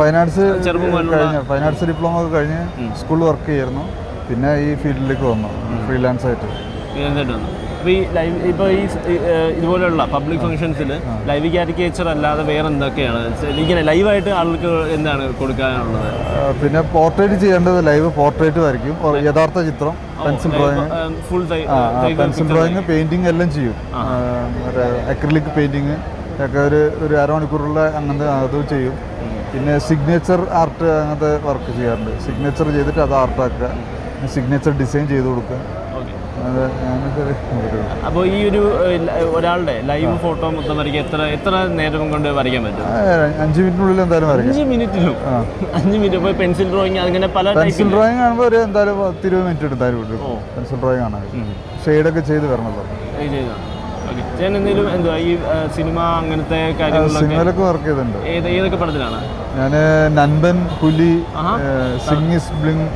ഫൈനാൻസ് ചെറുപ്പം? ഫൈനാൻസ് ഡിപ്ലോമ ഒക്കെ കഴിഞ്ഞ് സ്കൂളിൽ വർക്ക് ചെയ്യായിരുന്നു. പിന്നെ ഈ ഫീൽഡിലേക്ക് വന്നു ഫ്രീലാൻസ് ആയിട്ട്. വന്നു. അപ്പോൾ ഈ ലൈവ് ഇപ്പോൾ ഈ ഇതുപോലെയുള്ള പബ്ലിക് ഫംഗ്ഷൻസിൽ ലൈവ് കാരിക്കേച്ചർ അല്ലാതെ വേറെ എന്തൊക്കെയാണ് ഇങ്ങനെ ലൈവായിട്ട് ആളുകൾക്ക് എന്താണ് കൊടുക്കാനുള്ളത്? പിന്നെ പോർട്രേറ്റ് ചെയ്യേണ്ടത് ലൈവ് പോർട്രേറ്റ് വരയ്ക്കും, യഥാർത്ഥ ചിത്രം, pencil drawing, pencil drawing, painting എല്ലാം ചെയ്യും. അക്രിലിക് പെയിന്റിങ് ഒക്കെ ഒരു അരമണിക്കൂറുള്ള അങ്ങനത്തെ അത് ചെയ്യും. പിന്നെ സിഗ്നേച്ചർ ആർട്ട് അങ്ങനത്തെ വർക്ക് ചെയ്യാറുണ്ട്. സിഗ്നേച്ചർ ചെയ്തിട്ട് അത് ആർട്ടാക്കുക, സിഗ്നേച്ചർ ഡിസൈൻ ചെയ്ത് കൊടുക്കുക. അപ്പോൾ ഈ ഒരാളുടെ ലൈവ് ഫോട്ടോ മൊത്തം വരയ്ക്കാൻ എത്ര നേരം കൊണ്ട് വരയ്ക്കാൻ പറ്റും? 5 മിനിറ്റിനുള്ളിൽ എന്തായാലും വരയ്ക്കാം. 5 മിനിറ്റിലും? 5 മിനിറ്റ്. ഇപ്പോൾ പെൻസിൽ ഡ്രോയിങ് അങ്ങനെ പല പെൻസിൽ ഡ്രോയിങ് ആകുമ്പോൾ ഒരു എന്തായാലും 20 മിനിറ്റ് എടുത്താലും വിട്ടു. പെൻസിൽ ഡ്രോയിങ് ആണ്, ഷെയ്ഡൊക്കെ ചെയ്ത് വരണമല്ലോ. ഓക്കെ. ചേട്ടൻ എന്തെങ്കിലും എന്തുവാ ഈ സിനിമ അങ്ങനത്തെ സിനിമയിലൊക്കെ വർക്ക് ചെയ്തിട്ടുണ്ട്. ഏതൊക്കെ പടത്തിലാണ്? ഞാൻ നൻപൻ, പുലി, സിംഗ് ഇസ് ബ്ലിങ്,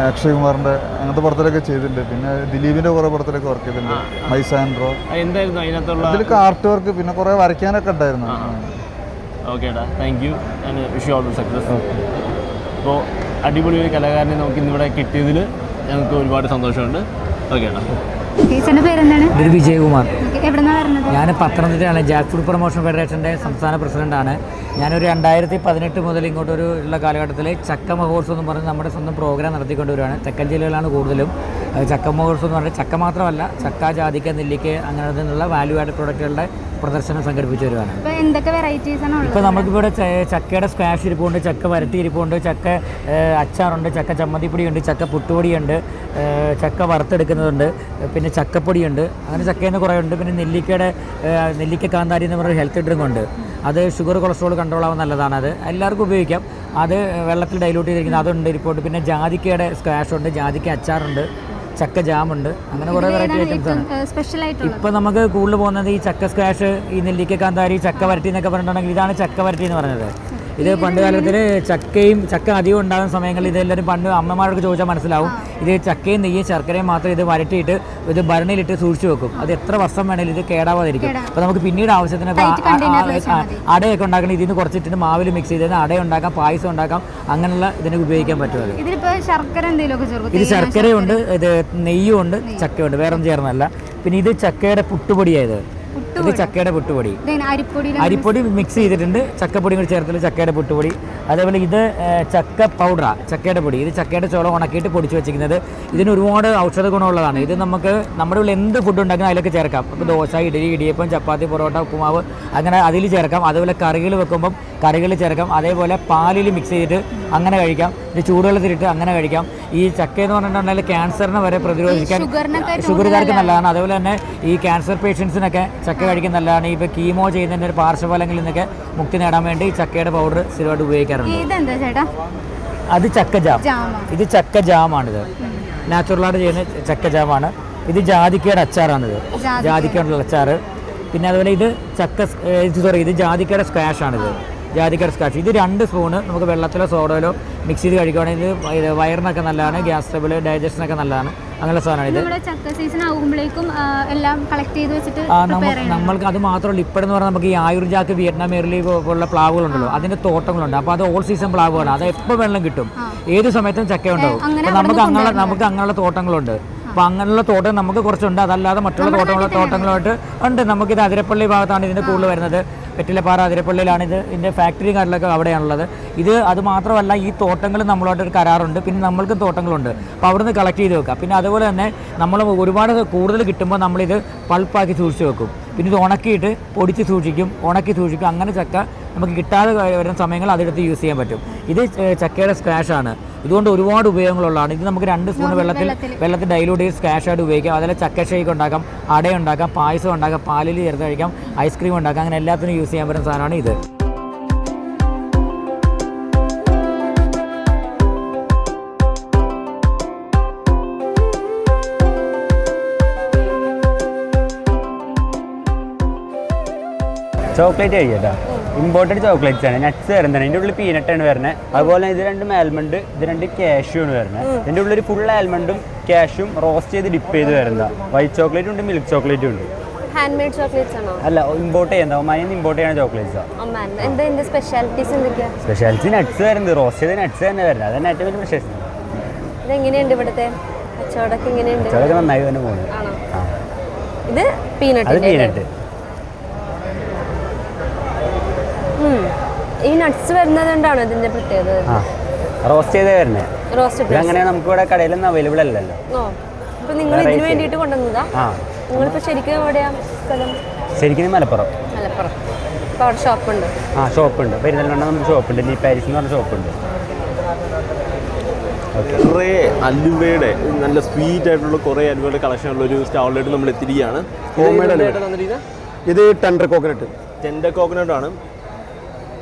അക്ഷയ് കുമാറിന്റെ അങ്ങനത്തെ പടത്തിലൊക്കെ ചെയ്തിട്ടുണ്ട്. പിന്നെ ദിലീപിന്റെ കുറെ പടത്തിലൊക്കെ വർക്ക് ചെയ്തിട്ടുണ്ട്. മൈസാൻഡ്രോ. എന്തായിരുന്നു അതിനകത്തുള്ള? അതിലൊക്കെ ആർട്ട് വർക്ക്, പിന്നെ കുറെ വരയ്ക്കാനൊക്കെ ഉണ്ടായിരുന്നു. ഓക്കേടാ, thank you and wish you all the success. അപ്പോൾ അടിപൊളി ഒരു കലാകാരനെ നമുക്ക് ഇന്നിവിടെ കിട്ടിയതിൽ ഞങ്ങൾക്ക് ഒരുപാട് സന്തോഷമുണ്ട്. ഓക്കേടാ. ചേച്ചൻ്റെ പേരെന്താണ്? ഇത് വിജയകുമാർ. എവിടെന്നാണ് വരുന്നത്? ഞാൻ പത്തനംതിട്ടയാണ്. ജാക്ക് ഫുഡ് പ്രൊമോഷൻ ഫെഡറേഷൻ്റെ സംസ്ഥാന പ്രസിഡൻ്റാണ്. ഞാനൊരു 2018 മുതൽ ഇങ്ങോട്ടൊരു ഉള്ള കാലഘട്ടത്തിൽ ചക്ക മഹോത്സവം എന്ന് പറഞ്ഞ് നമ്മുടെ സ്വന്തം പ്രോഗ്രാം നടത്തിക്കൊണ്ടുവരികയാണ്. തെക്കൻ ജില്ലകളിലാണ് കൂടുതലും. ചക്ക മഹോത്സവം എന്ന് പറഞ്ഞാൽ ചക്ക മാത്രമല്ല, ചക്ക, ജാതിക്ക, നെല്ലിക്ക അങ്ങനെ നിന്നുള്ള വാല്യൂ ആഡ് പ്രോഡക്റ്റുകളുടെ പ്രദർശനം സംഘടിപ്പിച്ചു വരുവാണ്. എന്തൊക്കെ വെറൈറ്റീസ് ആണ്? ഇപ്പോൾ നമുക്കിവിടെ ചക്കയുടെ സ്ക്വാഷ് ഇരിപ്പുണ്ട്, ചക്ക വരട്ടി ഇരിപ്പുണ്ട്, ചക്ക അച്ചാറുണ്ട്, ചക്ക ചമ്മന്തിപ്പൊടിയുണ്ട്, ചക്ക പുട്ടുപൊടിയുണ്ട്, ചക്ക വറുത്തെടുക്കുന്നതുണ്ട്, പിന്നെ ചക്കപ്പൊടിയുണ്ട്. അങ്ങനെ ചക്കയിൽ നിന്ന് കുറേ ഉണ്ട്. പിന്നെ നെല്ലിക്ക കാന്താരി എന്ന് പറയുന്ന ഹെൽത്ത് ഡ്രിങ്ക് ഉണ്ട്. അത് ഷുഗർ, കൊളസ്ട്രോൾ കൺട്രോൾ ആവാൻ നല്ലതാണ്. അത് എല്ലാവർക്കും ഉപയോഗിക്കാം. അത് വെള്ളത്തിൽ ഡൈലൂട്ട് ചെയ്തിരിക്കുന്നത് അതുണ്ട് ഇരിപ്പുണ്ട്. പിന്നെ ജാതിക്കയുടെ സ്ക്വാഷ് ഉണ്ട്, ജാതിക്ക അച്ചാറുണ്ട്, ചക്ക ജാമുണ്ട്, അങ്ങനെ കുറേ വെറൈറ്റി ഐറ്റംസ് ആണ്. സ്പെഷ്യൽ ആയിട്ടുള്ളത് ഇപ്പം നമുക്ക് കൂടുതൽ പോകുന്നത് ഈ ചക്ക സ്ക്വാഷ്, ഈ നെല്ലിക്ക കാന്താരി, ചക്ക വരട്ടി എന്നൊക്കെ പറഞ്ഞിട്ടുണ്ടെങ്കിൽ ഇതാണ് ചക്ക വരട്ടി എന്ന് പറഞ്ഞത്. ഇത് പണ്ട് കാലത്തിൽ ചക്ക അധികം ഉണ്ടാകുന്ന സമയങ്ങളിൽ ഇതെല്ലാവരും പണ്ട് അമ്മമാർക്ക് ചോദിച്ചാൽ മനസ്സിലാവും. ഇത് ചക്കയും നെയ്യും ശർക്കരയും മാത്രം ഇത് വരട്ടിയിട്ട് ഇത് ഭരണിയിലിട്ട് സൂക്ഷിച്ചു വെക്കും. അത് എത്ര വർഷം വേണമെങ്കിലും ഇത് കേടാവാതിരിക്കും. അപ്പോൾ നമുക്ക് പിന്നീട് ആവശ്യത്തിന് അടയൊക്കെ ഉണ്ടാക്കണം. ഇതിന് കുറച്ചിട്ട് മാവിൽ മിക്സ് ചെയ്ത് അട ഉണ്ടാക്കാം, പായസം ഉണ്ടാക്കാം, അങ്ങനെയുള്ള ഇതിനൊക്കെ ഉപയോഗിക്കാൻ പറ്റും. ഇത് ശർക്കരയുണ്ട്, ഇത് നെയ്യും ഉണ്ട്, ചക്കയുണ്ട്, വേറെ ഒന്നും ചേർന്നല്ല. പിന്നെ ഇത് ചക്കയുടെ പുട്ടുപൊടിയായത്, ഇത് ചക്കയുടെ പുട്ടുപൊടി, അരിപ്പൊടി മിക്സ് ചെയ്തിട്ടുണ്ട്, ചക്കപ്പൊടി കൂടി ചേർത്തിട്ട് ചക്കയുടെ പുട്ടുപൊടി. അതേപോലെ ഇത് ചക്ക പൗഡറാ, ചക്കയുടെ പൊടി. ഇത് ചക്കയുടെ ചോളം ഉണക്കിയിട്ട് പൊടിച്ച് വെച്ചിരിക്കുന്നത്. ഇതിന് ഒരുപാട് ഔഷധ ഗുണമുള്ളതാണ്. ഇത് നമുക്ക് നമ്മുടെ ഉള്ളിൽ എന്ത് ഫുഡ് ഉണ്ടാക്കുന്ന അതിലൊക്കെ ചേർക്കാം. ഇപ്പോൾ ദോശ, ഇഡലി, ഇടിയപ്പം, ചപ്പാത്തി, പൊറോട്ട, ഉപ്പുമാവ്, അങ്ങനെ അതിൽ ചേർക്കാം. അതുപോലെ കറികൾ വെക്കുമ്പം കറികളിൽ ചേർക്കാം. അതേപോലെ പാലിൽ മിക്സ് ചെയ്തിട്ട് അങ്ങനെ കഴിക്കാം. ഇത് ചൂടുവെള്ളത്തിലിട്ട് അങ്ങനെ കഴിക്കാം. ഈ ചക്ക എന്ന് പറഞ്ഞിട്ടുണ്ടെങ്കിൽ ക്യാൻസറിനെ വരെ പ്രതിരോധിക്കാൻ ഷുഗറുകാർക്ക് നല്ലതാണ്. അതുപോലെ തന്നെ ഈ ക്യാൻസർ പേഷ്യൻസിനൊക്കെ ചക്ക കഴിക്കാൻ നല്ലതാണ്. ഇപ്പോൾ കീമോ ചെയ്യുന്നതിൻ്റെ ഒരു പാർശ്വഫലങ്ങളിൽ നിന്നൊക്കെ മുക്തി നേടാൻ വേണ്ടി ചക്കയുടെ പൗഡർ സ്ഥിരമായിട്ട് ഉപയോഗിക്കാറുണ്ട്. അത് ചക്ക ജാം. ഇത് ചക്ക ജാമാണിത്, നാച്ചുറലായിട്ട് ചെയ്യുന്ന ചക്ക ജാമാണ്. ഇത് ജാതിക്കയുടെ അച്ചാറാണിത്, ജാതിക്കയുടെ അച്ചാർ. പിന്നെ അതുപോലെ ഇത് ഇത് ജാതിക്കയുടെ സ്ക്വാഷാണിത്, ജാതിക്കയുടെ സ്ക്വാഷ്. ഇത് 2 സ്പൂണ് നമുക്ക് വെള്ളത്തിലോ സോഡയിലോ മിക്സ് ചെയ്ത് കഴിക്കുകയാണെങ്കിൽ ഇത് വയറിനൊക്കെ നല്ലതാണ്, ഗ്യാസ് ട്രബിൾ, ഡൈജഷനൊക്കെ നല്ലതാണ്. അങ്ങനെ സാധനമാണ് ഇത്. നമ്മൾക്ക് അത് മാത്രമല്ല, ഇപ്പോഴെന്ന് പറഞ്ഞാൽ നമുക്ക് ഈ ആയുർജാക്ക്, വിയറ്റ്നാം എയർലി പോലുള്ള പ്ലാവുകളുണ്ടല്ലോ, അതിൻ്റെ തോട്ടങ്ങളുണ്ട്. അപ്പോൾ അത് ഓൾ സീസൺ പ്ലാവുകളാണ്. അത് എപ്പോൾ വെള്ളം കിട്ടും, ഏത് സമയത്തും ചക്ക ഉണ്ടാവും. നമുക്ക് അങ്ങനെയുള്ള തോട്ടങ്ങളുണ്ട്. അപ്പോൾ അങ്ങനെയുള്ള തോട്ടം നമുക്ക് കുറച്ചുണ്ട്. അതല്ലാതെ മറ്റുള്ള തോട്ടങ്ങളുമായിട്ട് ഉണ്ട്. നമുക്കിത് അതിരപ്പള്ളി ഭാഗത്താണ് ഇതിൻ്റെ കൂടുതൽ വരുന്നത്. വെറ്റിലപ്പാറ, അതിരപ്പള്ളിയിലാണ് ഇതിൻ്റെ ഫാക്ടറി കാര്യങ്ങളൊക്കെ അവിടെയാണുള്ളത്. അത് മാത്രമല്ല, ഈ തോട്ടങ്ങൾ നമ്മളോട്ട് ഒരു കരാറുണ്ട്. പിന്നെ നമ്മൾക്കും തോട്ടങ്ങളുണ്ട്. അപ്പോൾ അവിടെ നിന്ന് കളക്ട് ചെയ്ത് വെക്കാം. പിന്നെ അതുപോലെ തന്നെ നമ്മൾ ഒരുപാട് കൂടുതൽ കിട്ടുമ്പോൾ നമ്മളിത് പൾപ്പാക്കി സൂക്ഷിച്ച് വെക്കും. പിന്നെ ഇത് ഉണക്കിയിട്ട് പൊടിച്ച് സൂക്ഷിക്കും, അങ്ങനെ ചക്ക നമുക്ക് കിട്ടാതെ വരുന്ന സമയങ്ങൾ അതെടുത്ത് യൂസ് ചെയ്യാൻ പറ്റും. ഇത് ചക്കയുടെ സ്ക്വാഷാണ്. ഇതുകൊണ്ട് ഒരുപാട് ഉപയോഗങ്ങളുള്ളതാണ്. ഇത് നമുക്ക് 2 സ്പൂൺ വെള്ളത്തിൽ ഡൈലൂട്ട് ചെയ്ത് സ്ക്വാഷായിട്ട് ഉപയോഗിക്കാം. അതിൽ ചക്ക ഷേക്ക് ഉണ്ടാക്കാം, അടയുണ്ടാക്കാം, പായസം ഉണ്ടാക്കാം, പാലിൽ ചേർത്ത് കഴിക്കാം, ഐസ്ക്രീം ഉണ്ടാക്കാം. അങ്ങനെ എല്ലാത്തിനും യൂസ് ചെയ്യാൻ പറ്റുന്ന സാധനമാണ് ഇത്. ചോക്ലേറ്റ് കഴിക്കട്ടോ, ഇമ്പോർട്ടഡ് ചോക്ലേറ്റ്സ് ആണ്. നട്ട്സ് വരുന്നത്, ഇതിൻ്റെ ഉള്ളിൽ പീനട്ടാണ് വരുന്നത്. അതുപോലെ ഇത് 2 ആൽമണ്ട്, ഇത് 2 കാഷ്യൂ ആണ് വരുന്നത്. ഇതിൻ്റെ ഉള്ളിൽ ഫുൾ ആൽമണ്ടും കാഷ്യൂം റോസ്റ്റ് ചെയ്ത് ഡിപ്പ് ചെയ്ത് വരുന്നത്. വൈറ്റ് ചോക്ലേറ്റും ഉണ്ട്, മിൽക്ക് ചോക്ലേറ്റും ഉണ്ട്. ഹാൻഡ്മെയ്ഡ് ചോക്ലേറ്റ്സ് ആണോ? അല്ല, ഇമ്പോർട്ട് ചെയ്യുന്നത്, ഒമാനിൽ ഇമ്പോർട്ട് ചെയ്യുന്ന ചോക്ലേറ്റ്സ് ആണ്. എന്താ ഇതിന്റെ സ്പെഷ്യാലിറ്റീസ് എന്തൊക്കെയാ? സ്പെഷ്യാലിറ്റി നട്ട്സ് വരുന്നത്, റോസ്റ്റ് ചെയ്ത നട്ട്സ് തന്നെ വരുന്നത്. അതന്നെ ഏറ്റവും വലിയ പ്രശ്നം. ഇതെങ്ങനെയുണ്ട് ഇവിടുത്തെ കച്ചവടമൊക്കെ? എങ്ങനെയുണ്ട്? കച്ചവടമൊക്കെ നന്നായി തന്നെ പോകുന്നത്. ഇത് പീനട്ട്. അത് പീനട്ട്. ഈ നട്ട്സ് വരുന്നത് കൊണ്ടാണോ ഇതിന്റെ പ്രത്യേകത? റോസ്റ്റ് ചെയ്തേ വരുന്നത്. അങ്ങനെ നമുക്ക് ഇവിടെ കടയിലൊന്നും അവൈലബിൾ അല്ലല്ലോ. അപ്പൊ നിങ്ങൾ ഇതിന് വേണ്ടിയിട്ട് കൊണ്ടുവന്നതാ? നിങ്ങളിപ്പോ ശരിക്കും എവിടെയാ സ്ഥലം? ശരിക്കും മലപ്പുറം. അപ്പൊ അവിടെ ഷോപ്പുണ്ട്? ഷോപ്പുണ്ട്. പെരുന്തൽമണ്ണ നമുക്ക് ഷോപ്പുണ്ട്, ലീ പാരീസ് എന്ന് പറഞ്ഞ ഷോപ്പുണ്ട്. കുറേ അലുവയുടെ നല്ല സ്വീറ്റ് ആയിട്ടുള്ള കുറേ അലുവയുടെ കളക്ഷൻ ഉള്ള ഒരു സ്റ്റാളിലായിട്ട് നമ്മൾ എത്തിയിരിക്കുകയാണ്. ഇത് ടെൻഡർ കോക്കനട്ട് ആണ്.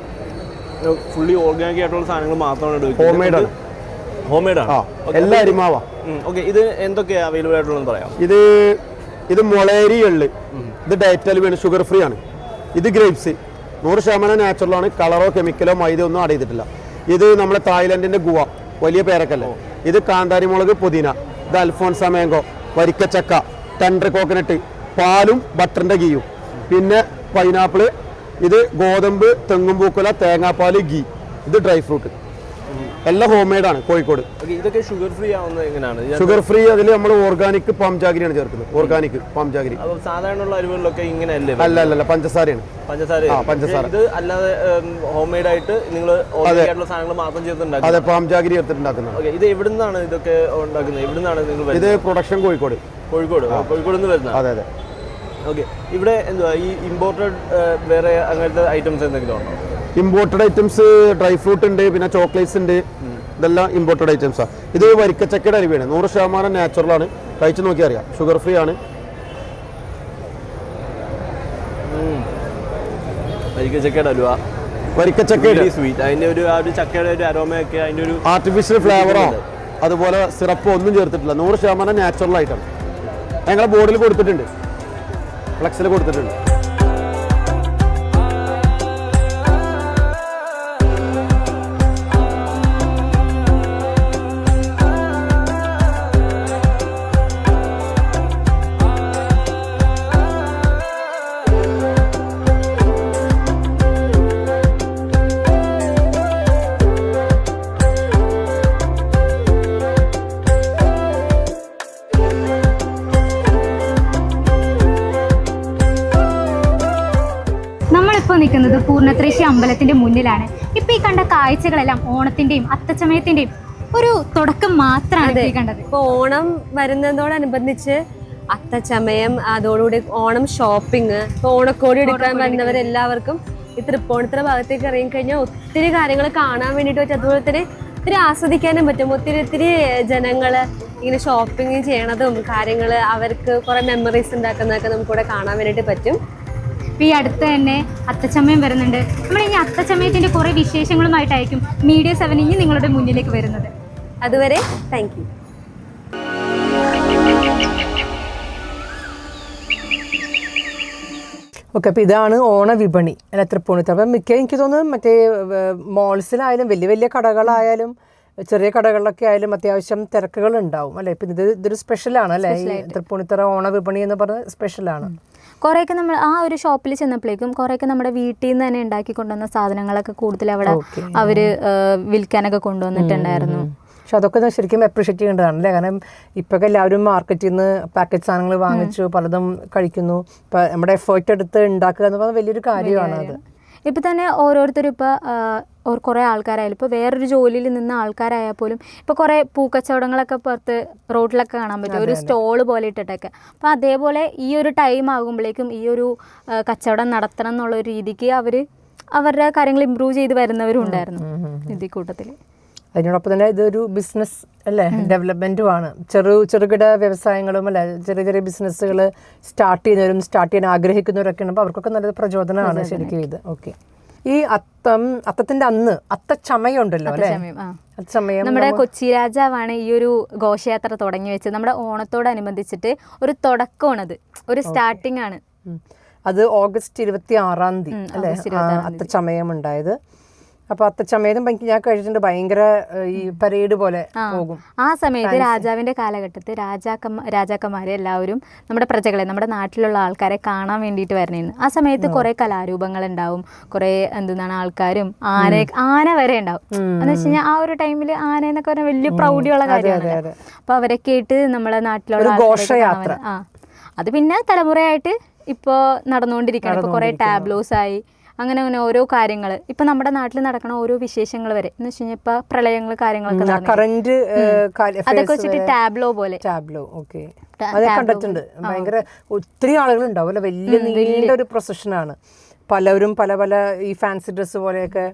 ഫുള്ളി ഓർഗാനിക് ആയിട്ടുള്ള സാധനങ്ങൾ മാത്രമാണ് ഹോംമെയ്ഡ് ആണ്. എല്ലാ അരിമാവാ. ഓക്കെ, ഇത് എന്തൊക്കെയാ അവൈലബിൾ ആയിട്ടുള്ളതെന്ന് പറയാം. ഇത് മുളയരി എള്ള്, ഇത് ഡയറ്റ് അലുവയാണ്, ഷുഗർ ഫ്രീ ആണ്. ഇത് ഗ്രേപ്സ് 100% നാച്ചുറലാണ്, കളറോ കെമിക്കലോ മൈദ ഒന്നും ആഡ് ചെയ്തിട്ടില്ല. ഇത് നമ്മുടെ തായ്ലൻഡിന്റെ ഗുവ, വലിയ പേരക്കല്ലേ. ഇത് കാന്താരി മുളക്, പുതിന. ഇത് അൽഫോൺസ മാംഗോ, വരിക്കച്ചക്ക, ടെൻഡർ കോക്കനട്ട്, പാലും ബട്ടറിന്റെ ഗീയും. പിന്നെ പൈനാപ്പിള്, ഇത് ഗോതമ്പ്, തെങ്ങുംപൂക്കുല, തേങ്ങാപ്പാല്, ഗീ. ഇത് ഡ്രൈ ഫ്രൂട്ട്. എല്ലാം ഹോം മെയ്ഡ് ആണ്, കോഴിക്കോട്. ഇതൊക്കെ ഷുഗർ ഫ്രീ ആവുന്നത് എങ്ങനെയാണ്? ഷുഗർ ഫ്രീ, അതിൽ നമ്മൾ ഓർഗാനിക് പാം ജാഗിരിയാണ് ചേർക്കുന്നത്. Organic palm jaggery. സാധാരണ അരിവുകളിലൊക്കെ ഇങ്ങനെയല്ലേ? അല്ല, പഞ്ചസാരയാണ്. പഞ്ചസാര. ഇത് അല്ലാതെ ഹോം മെയ്ഡ് ആയിട്ട് നിങ്ങൾ ഓർഗാനിക് സാധനങ്ങൾ മാത്രം ചേർത്തുണ്ടാക്കുന്നത്? അതെ, പാം ജാഗിരി ചേർത്തിട്ടുണ്ടാക്കുന്നത്. ഇത് എവിടുന്നാണ് ഇതൊക്കെ ഉണ്ടാക്കുന്നത്? എവിടുന്നാണ് നിങ്ങൾ? ഇത് പ്രൊഡക്ഷൻ കോഴിക്കോട് നിന്ന് വരുന്നത്. അതെ. ഓക്കെ, ഇവിടെ എന്തുവാ ഈ ഇമ്പോർട്ടഡ് വേറെ അങ്ങനത്തെ ഐറ്റംസ് എന്തെങ്കിലും ഉണ്ടോ? ഇമ്പോർട്ടഡ് ഐറ്റംസ് ഡ്രൈ ഫ്രൂട്ട് ഉണ്ട്, പിന്നെ ചോക്ലേറ്റ്സ് ഉണ്ട്. ഇതെല്ലാം ഇമ്പോർട്ടഡ് ഐറ്റംസാണ്. ഇത് വരിക്കച്ചക്കയുടെ അരിവാണ്, 100% നാച്ചുറലാണ്. കഴിച്ചു നോക്കിയാൽ അറിയാം, ഷുഗർ ഫ്രീ ആണ്. വരിക്കച്ചക്കയുടെ അലുവ, വരിക്കച്ചക്കയുടെ സ്വീറ്റ്. അതിന്റെ ഒരു ചക്കയുടെ ഒരു അരോമയൊക്കെ, അതിന്റെ ഒരു ആർട്ടിഫിഷ്യൽ ഫ്ലേവറോ അതുപോലെ സിറപ്പ് ഒന്നും ചേർത്തിട്ടില്ല. 100% നാച്ചുറൽ ആയിട്ടാണ്. ഞങ്ങളുടെ ബോർഡിൽ കൊടുത്തിട്ടുണ്ട്, ഫ്ലെക്സിൽ കൊടുത്തിട്ടുണ്ട്. നിൽക്കുന്നത് പൂർണ്ണത്രേശ്യ അമ്പലത്തിന്റെ മുന്നിലാണ്. ഇപ്പൊ ഈ കണ്ട കാഴ്ചകളെല്ലാം ഓണത്തിന്റെയും അത്തച്ചമയത്തിന്റെയും ഒരു തുടക്കം മാത്രമാണ് ഈ കണ്ടത്. ഇപ്പൊ ഓണം വരുന്നതോടനുബന്ധിച്ച് അത്തച്ചമയം, അതോടുകൂടി ഓണം ഷോപ്പിംഗ്, ഇപ്പൊ ഓണക്കോടി എടുക്കാൻ വരുന്നവരെല്ലാവർക്കും ഈ തൃപ്പൂണിത്തുറ ഭാഗത്തേക്ക് ഇറങ്ങിക്കഴിഞ്ഞാൽ ഒത്തിരി കാര്യങ്ങൾ കാണാൻ വേണ്ടിയിട്ട് പറ്റും. അതുപോലെ തന്നെ ഒത്തിരി ആസ്വദിക്കാനും പറ്റും. ഒത്തിരി ജനങ്ങള് ഇങ്ങനെ ഷോപ്പിംഗ് ചെയ്യണതും കാര്യങ്ങള് അവർക്ക് കുറെ മെമ്മറീസ് ഉണ്ടാക്കുന്നതൊക്കെ നമുക്കിവിടെ കാണാൻ വേണ്ടിയിട്ട് പറ്റും. ഈ അടുത്ത് തന്നെ അത്തച്ചമയം വരുന്നുണ്ട്. നമ്മൾ ഇനി അത്തച്ചമയത്തിന്റെ കുറെ വിശേഷങ്ങളുമായിട്ടായിരിക്കും മീഡിയ 7 ഇനി നിങ്ങളുടെ മുന്നിലേക്ക് വരുന്നത്. അതുവരെ താങ്ക് യു. ഓക്കെ, അപ്പോൾ ഇതാണ് ഓണവിപണി അല്ല തൃപ്പൂണിത്തുറ. അപ്പം എനിക്ക് തോന്നുന്നു മറ്റേ മോൾസിലായാലും വലിയ വലിയ കടകളായാലും ചെറിയ കടകളിലൊക്കെ ആയാലും അത്യാവശ്യം തിരക്കുകൾ ഉണ്ടാവും അല്ലേ? ഇപ്പം ഇതൊരു സ്പെഷ്യലാണ് അല്ലേ? ഈ തൃപ്പൂണിത്തുറ ഓണവിപണി എന്ന് പറഞ്ഞ സ്പെഷ്യലാണ്. കുറേയൊക്കെ നമ്മൾ ആ ഒരു ഷോപ്പിൽ ചെന്നപ്പോഴേക്കും കുറേയൊക്കെ നമ്മുടെ വീട്ടിൽ നിന്ന് തന്നെ ഉണ്ടാക്കി കൊണ്ടുവന്ന സാധനങ്ങളൊക്കെ കൂടുതൽ അവിടെ അവർ വിൽക്കാനൊക്കെ കൊണ്ടുവന്നിട്ടുണ്ടായിരുന്നു. പക്ഷെ അതൊക്കെ ശരിക്കും അപ്രീഷിയേറ്റ് ചെയ്യേണ്ടതാണ് അല്ലേ? കാരണം ഇപ്പൊക്കെ എല്ലാവരും മാർക്കറ്റിൽ നിന്ന് പാക്കറ്റ് സാധനങ്ങൾ വാങ്ങിച്ചു പലതും കഴിക്കുന്നു. ഇപ്പം നമ്മുടെ എഫേർട്ട് എടുത്ത് ഉണ്ടാക്കുക എന്ന് പറഞ്ഞാൽ വലിയൊരു കാര്യമാണ് അത്. ഇപ്പം തന്നെ ഓരോരുത്തരും ഇപ്പോൾ കുറേ ആൾക്കാരായാലും ഇപ്പോൾ വേറൊരു ജോലിയിൽ നിന്ന ആൾക്കാരായാൽ പോലും ഇപ്പോൾ കുറേ പൂക്കച്ചവടങ്ങളൊക്കെ പുറത്ത് റോഡിലൊക്കെ കാണാൻ പറ്റും, ഒരു സ്റ്റോള് പോലെ ഇട്ടിട്ടൊക്കെ. അപ്പോൾ അതേപോലെ ഈ ഒരു ടൈം ആകുമ്പോഴേക്കും ഈ ഒരു കച്ചവടം നടത്തണം എന്നുള്ള ഒരു രീതിക്ക് അവരുടെ കാര്യങ്ങൾ ഇമ്പ്രൂവ് ചെയ്ത് വരുന്നവരും ഉണ്ടായിരുന്നു ഇതിൽ കൂട്ടത്തിൽ. അതിനോടൊപ്പം തന്നെ ഇതൊരു ബിസിനസ് അല്ലേ, ഡെവലപ്മെൻറ്റുമാണ്. ചെറുകിട വ്യവസായങ്ങളും അല്ലേ, ചെറിയ ചെറിയ ബിസിനസ്സുകൾ സ്റ്റാർട്ട് ചെയ്യാൻ ആഗ്രഹിക്കുന്നവരൊക്കെ ഉണ്ട്. അപ്പോൾ അവർക്കൊക്കെ നല്ലൊരു പ്രചോദനമാണ് ശരിക്കും ഇത്. ഓക്കെ, ഈ അത്തത്തിന്റെ അന്ന് അത്തച്ചമയം ഉണ്ടല്ലോ അല്ലേ? അത്തച്ചമയം നമ്മുടെ കൊച്ചി രാജാവാണ് ഈ ഒരു ഘോഷയാത്ര തുടങ്ങി വെച്ചത്. നമ്മുടെ ഓണത്തോടനുബന്ധിച്ചിട്ട് ഒരു തുടക്കമാണത്, ഒരു സ്റ്റാർട്ടിംഗ് ആണ്. അത് ഓഗസ്റ്റ് 26-ാം തീയതി അല്ലേ അത്തച്ചമയം ഉണ്ടായത്. അപ്പൊ അത്തച്ചമയത്തും ഞാൻ കഴിച്ചിട്ടുണ്ട്. ഭയങ്കര ഈ പരേഡ് പോലെ പോകും. ആ സമയത്ത് രാജാവിന്റെ കാലഘട്ടത്തിൽ രാജാക്കന്മാരെ എല്ലാവരും നമ്മുടെ പ്രജകളെ, നമ്മുടെ നാട്ടിലുള്ള ആൾക്കാരെ കാണാൻ വേണ്ടിയിട്ട് വരണേന്ന്. ആ സമയത്ത് കുറെ കലാരൂപങ്ങൾ ഉണ്ടാവും, കുറെ ആൾക്കാരും ആന വരെ ഉണ്ടാവും. എന്ന് വെച്ച് കഴിഞ്ഞാൽ ആ ഒരു ടൈമിൽ ആന എന്നൊക്കെ പറഞ്ഞാൽ വലിയ പ്രൗഢിയുള്ള കാര്യമാണ്. അപ്പൊ അവരൊക്കെ ആയിട്ട് നമ്മളെ നാട്ടിലുള്ള ഘോഷയാത്ര അത് പിന്നെ തലമുറയായിട്ട് ഇപ്പോ നടന്നുകൊണ്ടിരിക്കുകയാണ്. ഇപ്പൊ കുറെ ടാബ്ലോസ് ആയി, അങ്ങനെ ഓരോ കാര്യങ്ങൾ ഇപ്പൊ നമ്മുടെ നാട്ടിൽ നടക്കണ ഓരോ വിശേഷങ്ങൾ വരെ എന്ന് വെച്ച് കഴിഞ്ഞാൽ ഇപ്പൊ പ്രളയങ്ങൾ കാര്യങ്ങളൊക്കെ അതൊക്കെ വെച്ചിട്ട് ടാബ്ലോ പോലെ. ഓക്കെ, അത് കണ്ടിട്ടുണ്ട്. ഭയങ്കര ഒത്തിരി ആളുകൾ ഉണ്ടാവും അല്ലെ? വലിയ നീണ്ട ഒരു പ്രൊസഷനാണ്. പലവരും പല പല ഈ ഫാൻസി ഡ്രസ്സ് പോലെയൊക്കെ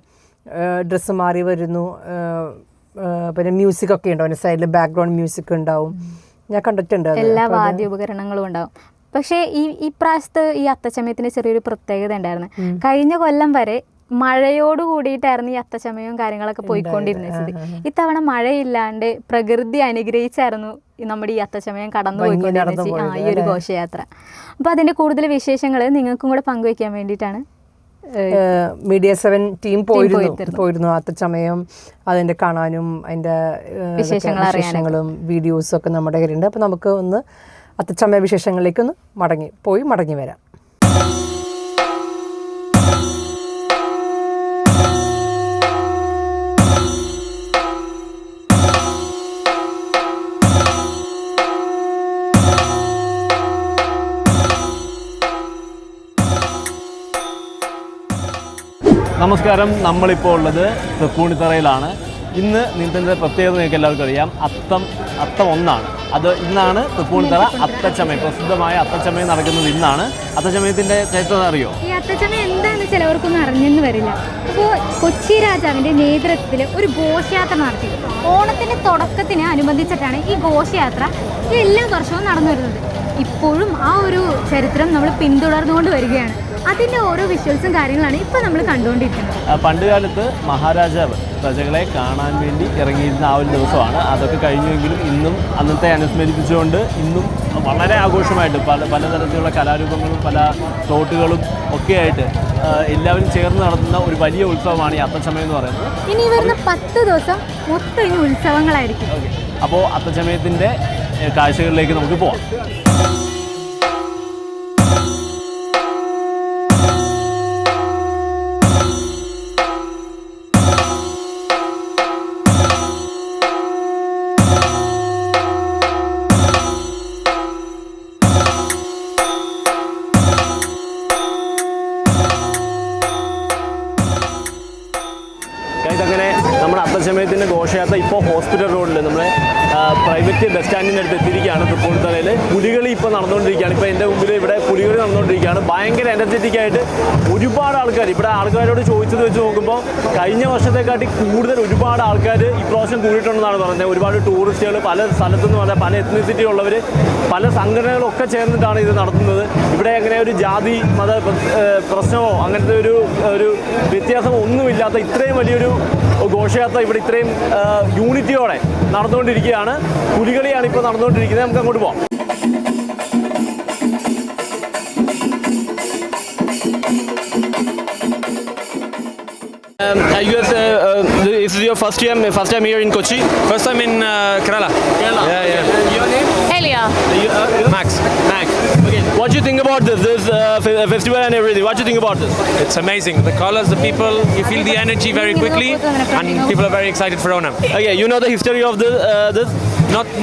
ഡ്രസ്സ് മാറി വരുന്നു. പിന്നെ മ്യൂസിക് ഒക്കെ ഉണ്ടാവും, സൈഡിൽ ബാക്ക്ഗ്രൗണ്ട് മ്യൂസിക് ഉണ്ടാവും. ഞാൻ കണ്ടിട്ടുണ്ട്. എല്ലാ വാദ്യോപകരണങ്ങളും ഉണ്ടാവും. പക്ഷേ ഈ പ്രാവശ്യത്തെ ഈ അത്തച്ചമയത്തിന് ചെറിയൊരു പ്രത്യേകത ഉണ്ടായിരുന്നു. കഴിഞ്ഞ കൊല്ലം വരെ മഴയോട് കൂടിയിട്ടായിരുന്നു ഈ അത്തച്ചമയവും കാര്യങ്ങളൊക്കെ പോയിക്കൊണ്ടിരുന്നത്. ഇത്തവണ മഴയില്ലാണ്ട് പ്രകൃതി അനുഗ്രഹിച്ചായിരുന്നു നമ്മുടെ ഈ അത്തച്ചമയം കടന്നു പോയിക്കൊണ്ടിരുന്നത്, ഈ ഒരു ഘോഷയാത്ര. അപ്പൊ അതിന്റെ കൂടുതൽ വിശേഷങ്ങൾ നിങ്ങൾക്കും കൂടെ പങ്കുവെക്കാൻ വേണ്ടിയിട്ടാണ് മീഡിയ 7 ടീം പോയിരുന്നു അത്തച്ചമയം അതിന്റെ കാണാനും അതിന്റെ വിശേഷങ്ങളും വീഡിയോസും ഒക്കെ നമ്മുടെ കയ്യിലുണ്ട്. അപ്പൊ നമുക്ക് ഒന്ന് അത്തച്ചമയ വിശേഷങ്ങളിലേക്കൊന്ന് മടങ്ങി വരാം. നമസ്കാരം, നമ്മളിപ്പോൾ ഉള്ളത് തൃപ്പൂണിത്തുറയിലാണ്. ഇന്ന് നീന്തലിൻ്റെ പ്രത്യേകത നിങ്ങൾക്ക് എല്ലാവർക്കും അറിയാം. അത്തം 1 അത് ഇന്നാണ് തൃപ്പൂണിത്തുറ അത്തച്ചമയം, പ്രസിദ്ധമായ അത്തച്ചമയം നടക്കുന്നത് ഇന്നാണ്. അത്തച്ചമയത്തിന്റെ ചരിത്രം അറിയോ? ഈ അത്തച്ചമയം എന്താണെന്ന് ചിലവർക്കൊന്നും അറിഞ്ഞെന്ന് വരില്ല. അപ്പോൾ കൊച്ചി രാജാവിന്റെ നേതൃത്വത്തിൽ ഒരു ഘോഷയാത്ര നടത്തി. ഓണത്തിന്റെ തുടക്കത്തിന് അനുബന്ധിച്ചിട്ടാണ് ഈ ഘോഷയാത്ര എല്ലാ വർഷവും നടന്നു വരുന്നത്. ഇപ്പോഴും ആ ഒരു ചരിത്രം നമ്മൾ പിന്തുടർന്നുകൊണ്ട് വരികയാണ്. അതിൻ്റെ ഓരോ വിഷ്വൽസും കാര്യങ്ങളാണ് ഇപ്പോൾ നമ്മൾ കണ്ടുകൊണ്ടിരിക്കുന്നത്. പണ്ട് കാലത്ത് മഹാരാജാവ് പ്രജകളെ കാണാൻ വേണ്ടി ഇറങ്ങിയിരുന്ന ആ ഒരു ദിവസമാണ്. അതൊക്കെ കഴിഞ്ഞുവെങ്കിലും ഇന്നും അന്നത്തെ അനുസ്മരിപ്പിച്ചുകൊണ്ട് ഇന്നും വളരെ ആഘോഷമായിട്ട് പലതരത്തിലുള്ള കലാരൂപങ്ങളും പല ഫ്ലോട്ടുകളും ഒക്കെ ആയിട്ട് എല്ലാവരും ചേർന്ന് നടത്തുന്ന ഒരു വലിയ ഉത്സവമാണ് ഈ അത്തച്ചമയം എന്ന് പറയുന്നത്. ഇനി വരുന്ന 10 ദിവസം മൊത്തം ഇനി ഉത്സവങ്ങളായിരിക്കും. അപ്പോൾ അത്തച്ചമയത്തിൻ്റെ കാഴ്ചകളിലേക്ക് നമുക്ക് പോവാം. അങ്ങനെ നമ്മുടെ അത്തച്ചമയത്തിൻ്റെ ഘോഷയാത്ര ഇപ്പോൾ ഹോസ്പിറ്റൽ റോഡിൽ നമ്മുടെ പ്രൈവറ്റ് ബസ് സ്റ്റാൻഡിൻ്റെ അടുത്ത് എത്തിയിരിക്കുകയാണ്. തൃപ്പൂണിത്തറയിൽ പുലികളി ഇപ്പോൾ നടന്നുകൊണ്ടിരിക്കുകയാണ്. ഇപ്പോൾ എൻ്റെ മുമ്പിൽ ഇവിടെ പുലികളി നടന്നുകൊണ്ടിരിക്കുകയാണ്. ഭയങ്കര എനർജറ്റിക് ആയിട്ട് ഒരുപാട് ആൾക്കാർ ഇവിടെ ആൾക്കാരോട് ചോദിച്ചത് വെച്ച് നോക്കുമ്പോൾ കഴിഞ്ഞ വർഷത്തെക്കാട്ടി കൂടുതൽ ഒരുപാട് ആൾക്കാർ ഇപ്രാവശ്യം കൂടിയിട്ടുണ്ടെന്നാണ് പറഞ്ഞത്. ഒരുപാട് ടൂറിസ്റ്റുകൾ പല സ്ഥലത്തുനിന്ന് പറഞ്ഞാൽ പല എത്നിസിറ്റി ഉള്ളവർ പല സംഘടനകളൊക്കെ ചേർന്നിട്ടാണ് ഇത് നടത്തുന്നത്. ഇവിടെ അങ്ങനെ ഒരു ജാതി മത പ്രശ്നമോ അങ്ങനത്തെ ഒരു വ്യത്യാസമോ ഒന്നുമില്ലാത്ത ഇത്രയും വലിയൊരു ഘോഷയാത്ര ഇവിടെ ഇത്രയും യൂണിറ്റിയോടെ നടന്നുകൊണ്ടിരിക്കുകയാണ്. പുലികളിയാണ് ഇപ്പോൾ നടന്നുകൊണ്ടിരിക്കുന്നത്. നമുക്ക് അങ്ങോട്ട് പോകാം. This is your first time here in Kochi? First time in Kerala. Kerala. Yeah. Your name? Elia. Max. Okay. What do you think about this festival and everything? What do you think about this? It's amazing. The colors, the people, you feel the energy very quickly, and people are very excited for Onam. Okay, you know the history of this?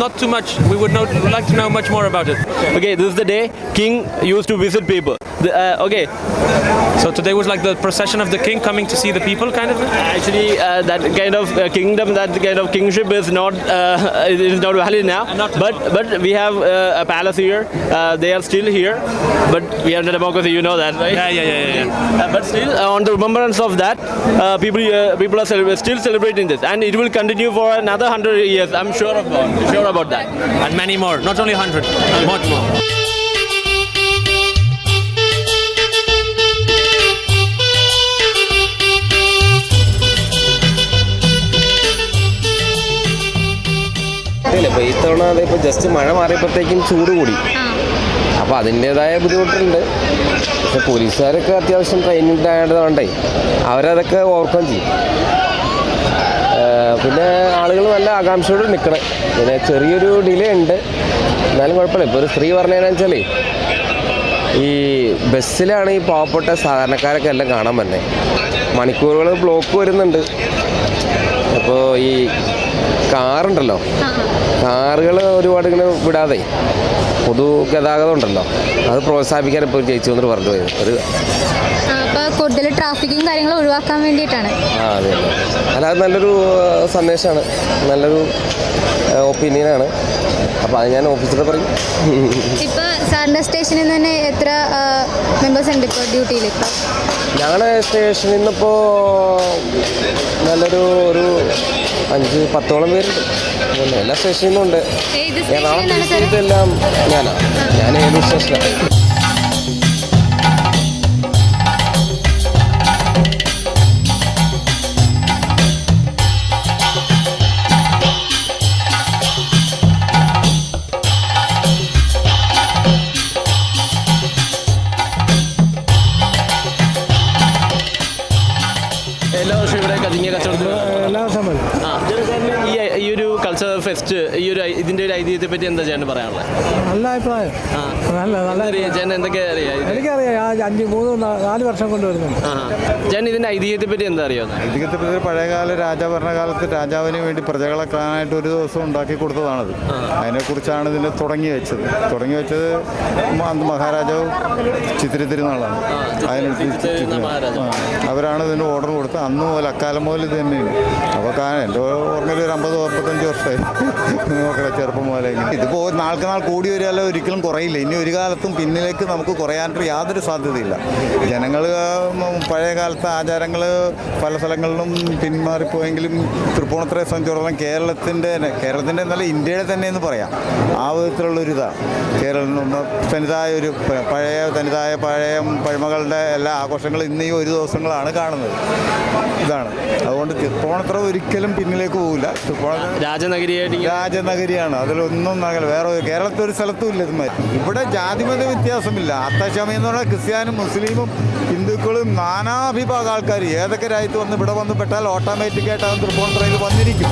Not too much. We would like to know much more about it. Okay, this is the day king used to visit people. Okay. So today was like the procession of the king coming to see the people, kind of. Actually, that kind of kingdom, that kind of kingship is not valid now. But we have a palace here. They are still here, but we are in a democracy. You know that, right? Yeah. But still, on the remembrance of that, people are still celebrating this, and it will continue for another 100 years. I'm sure about that. And many more. Not only 100, much more. ഇപ്പോൾ ഈ തവണ അതിപ്പോൾ ജസ്റ്റ് മഴ മാറിയപ്പോഴത്തേക്കും ചൂട് കൂടി. അപ്പോൾ അതിൻ്റേതായ ബുദ്ധിമുട്ടുണ്ട്. പക്ഷെ പോലീസുകാരൊക്കെ അത്യാവശ്യം ട്രെയിനിങ് ആയതുകൊണ്ടേ അവരതൊക്കെ ഓവർകം ചെയ്യും. പിന്നെ ആളുകൾ നല്ല ആകാംക്ഷയോട് നിൽക്കണം. പിന്നെ ചെറിയൊരു ഡിലേ ഉണ്ട്, എന്നാലും കുഴപ്പമില്ല. ഇപ്പോൾ ഒരു സ്ത്രീ പറഞ്ഞതെന്ന് വെച്ചാൽ ഈ ബസ്സിലാണ് ഈ പാവപ്പെട്ട സാധാരണക്കാരൊക്കെ എല്ലാം കാണാൻ പറ്റുന്നത്. മണിക്കൂറുകൾ ബ്ലോക്ക് വരുന്നുണ്ട്. അപ്പോൾ ഈ കാറുണ്ടല്ലോ, കാറുകൾ ഒരുപാട് ഇങ്ങനെ വിടാതെ പൊതുഗതാഗതം ഉണ്ടല്ലോ, അത് പ്രോത്സാഹിപ്പിക്കാൻ ഇപ്പോൾ ജയിച്ചു എന്ന് പറഞ്ഞു പോയത് ഒരു കൂടുതൽ ട്രാഫിക്കും കാര്യങ്ങളും ഒഴിവാക്കാൻ വേണ്ടിയിട്ടാണ്. അതെ അല്ല, അത് നല്ലൊരു സന്ദേശമാണ്, നല്ലൊരു ഒപ്പീനിയനാണ്. അപ്പോൾ അത് ഞാൻ ഓഫീസറെ പറയും. ഇപ്പോൾ സാറിൻ്റെ സ്റ്റേഷനിൽ നിന്ന് തന്നെ എത്ര മെമ്പേഴ്സ് ഉണ്ട് ഇപ്പോൾ ഡ്യൂട്ടിയിൽ? ഇപ്പോൾ ഞങ്ങളുടെ സ്റ്റേഷനിൽ നിന്നിപ്പോൾ നല്ലൊരു 5-10ഓളം പേരുണ്ട്. എല്ലാ സ്റ്റേഷനിൽ നിന്നും ഉണ്ട്. ഇതെല്ലാം ഞാൻ ഏത് സ്റ്റേഷനാണ്. എല്ലാ വർഷവും ഇവിടെ കതിങ്ങിയ കച്ചവടത്തിൽ എല്ലാ വർഷവും വരും. ഈ ഒരു കൾച്ചറൽ ഫെസ്റ്റ്, ഇതിന്റെ ഒരു ഐതിഹ്യത്തെ പറ്റി എന്താ ചേട്ടന് പറയാനുള്ളത്? നല്ല അഭിപ്രായം. നല്ല ചേട്ടൻ എന്തൊക്കെ അറിയാം? എനിക്കറിയാം, 3-4 വർഷം കൊണ്ട് വരുന്നുണ്ട്. ചേട്ടൻ ഇതിന്റെ ഐതിഹ്യത്തെ പറ്റി എന്താ അറിയാവുന്നത്? ഐതിഹ്യത്തെ പറ്റി പഴയകാല രാജഭരണകാലത്ത് രാജാവിന് വേണ്ടി പ്രജകളെ കാണാനായിട്ട് ഒരു ദിവസം ഉണ്ടാക്കി കൊടുത്തതാണത്. അതിനെക്കുറിച്ചാണ് ഇതിന് തുടങ്ങി വെച്ചത് മഹാരാജാവ് ചിത്തിര തിരുനാളാണ്. അവരാണ് ഇതിന് ഓർഡർ കൊടുത്തത്. അന്ന് മുതൽ അക്കാലം മുതൽ ഇത് തന്നെയാണ്. അപ്പോൾ എൻ്റെ ഓർമ്മ തുടങ്ങി ഒരു 50-55 വർഷമായി. നോക്കട്ടെ, ചെറുപ്പം പോലെ ഇതിപ്പോൾ നാൾക്ക് നാൾ കൂടി വരികയല്ല, ഒരിക്കലും കുറയില്ല. ഇനി ഒരു കാലത്തും പിന്നിലേക്ക് നമുക്ക് കുറയാനായിട്ട് യാതൊരു സാധ്യതയില്ല. ജനങ്ങൾ പഴയ കാലത്തെ ആചാരങ്ങൾ പല സ്ഥലങ്ങളിലും പിന്മാറിപ്പോയെങ്കിലും തൃപ്പൂണിത്തുറയെ സംബന്ധിച്ചിടത്തോളം കേരളത്തിൻ്റെ എന്നല്ല ഇന്ത്യയുടെ തന്നെ എന്ന് പറയാം. ആ വിധത്തിലുള്ളൊരിതാണ് കേരളം. തനതായ ഒരു തനതായ പഴമകളുടെ എല്ലാ ആഘോഷങ്ങളും ഇന്ന് ഈ ഒരു ദിവസങ്ങളാണ് കാണുന്നത്. ഇതാണ് അതുകൊണ്ട് തൃപ്പൂണിത്തുറ ഒരിക്കലും പിന്നിലേക്ക് പോകില്ല. രാജനഗരിയാണ്, അതിലൊന്നും വേറെ കേരളത്തിൽ ഒരു സ്ഥലത്തും ഇല്ല ഇതുമാതിരി. ഇവിടെ ജാതിമത വ്യത്യാസമില്ല. അത്തച്ചമയം എന്ന് പറഞ്ഞാൽ ക്രിസ്ത്യാനും മുസ്ലിമും ഹിന്ദുക്കളും നാനാവിഭാഗ ആൾക്കാർ ഏതൊക്കെ രാജ്യത്ത് വന്ന് ഇവിടെ വന്ന് പെട്ടാൽ ഓട്ടോമാറ്റിക്കായിട്ട് അവൻ തൃപ്പൂണിത്തുറയിൽ വന്നിരിക്കും.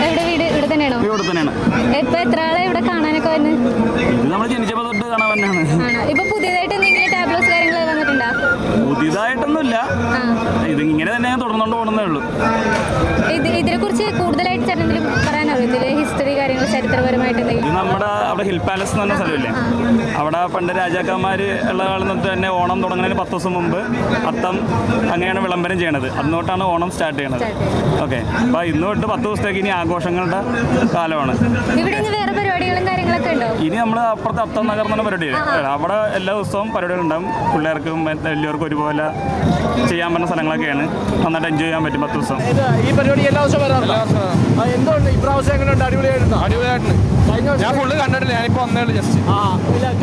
എവിടെ വീട്? ഇവിടെ തന്നെയാണോ? ഇപ്പൊ എത്ര ആളെ ഇവിടെ കാണാനൊക്കെ വന്ന്? ഇത് നമ്മൾ ജനിച്ചപ്പോൾ തൊട്ട് കാണാൻ തന്നെയാണ്. ഇപ്പൊ പുതിയതായിട്ട് എന്തെങ്കിലും ടാബ്ലോസ് കാര്യങ്ങൾ വന്നിട്ടുണ്ടോ? പുതിയതായിട്ടൊന്നുമില്ല, ഇത് ഇങ്ങനെ തന്നെ തുടർന്നുകൊണ്ട് പോകുന്നേ ഉള്ളൂ. ഇതിനെ കുറിച്ച് കൂടുതലായിട്ട് ചേട്ടനെന്തെങ്കിലും പറയാനോ? ഇതിലെ ഹിസ്റ്ററി കാര്യങ്ങൾ ചരിത്രപരമായിട്ട് ഇത് നമ്മുടെ അവിടെ ഹിൽ പാലസ് എന്ന് പറഞ്ഞ സ്ഥലമില്ലേ, അവിടെ പണ്ട് രാജാക്കന്മാർ ഉള്ള കാലം തൊട്ട് തന്നെ ഓണം തുടങ്ങുന്നതിന് 10 ദിവസം മുമ്പ് അത്തം അങ്ങനെയാണ് വിളംബരം ചെയ്യണത്. അന്നോട്ടാണ് ഓണം സ്റ്റാർട്ട് ചെയ്യണത്. ഓക്കെ, അപ്പോൾ ഇന്ന് തൊട്ട് 10 ദിവസത്തേക്ക് ഇനി ആഘോഷങ്ങളുടെ കാലമാണ്. വേറെ പരിപാടികളും കാര്യങ്ങളൊക്കെ ഉണ്ടോ? ഇനി നമ്മൾ അപ്പുറത്ത് അത്തം നഗർ എന്ന പരിപാടി, അവിടെ എല്ലാ ദിവസവും പരിപാടികളുണ്ടാവും. പിള്ളേർക്കും വലിയവർക്കും ഒരുപോലെ ചെയ്യാൻ പറ്റുന്ന സ്ഥലങ്ങളൊക്കെയാണ്. നന്നായിട്ട് എൻജോയ് ചെയ്യാൻ പറ്റും 10 ദിവസം. ഈ പരിപാടി എല്ലാ ദിവസവും വരാറില്ല. എന്തുകൊണ്ട് ഇപ്രാവശ്യം എങ്ങനെയുണ്ട്? അടിപൊളിയായിരുന്നു. ഞാൻ ഫുള്ള് കണ്ടിട്ടില്ല, ഞാനിപ്പോൾ വന്നേ ഉള്ളൂ ജസ്റ്റ്.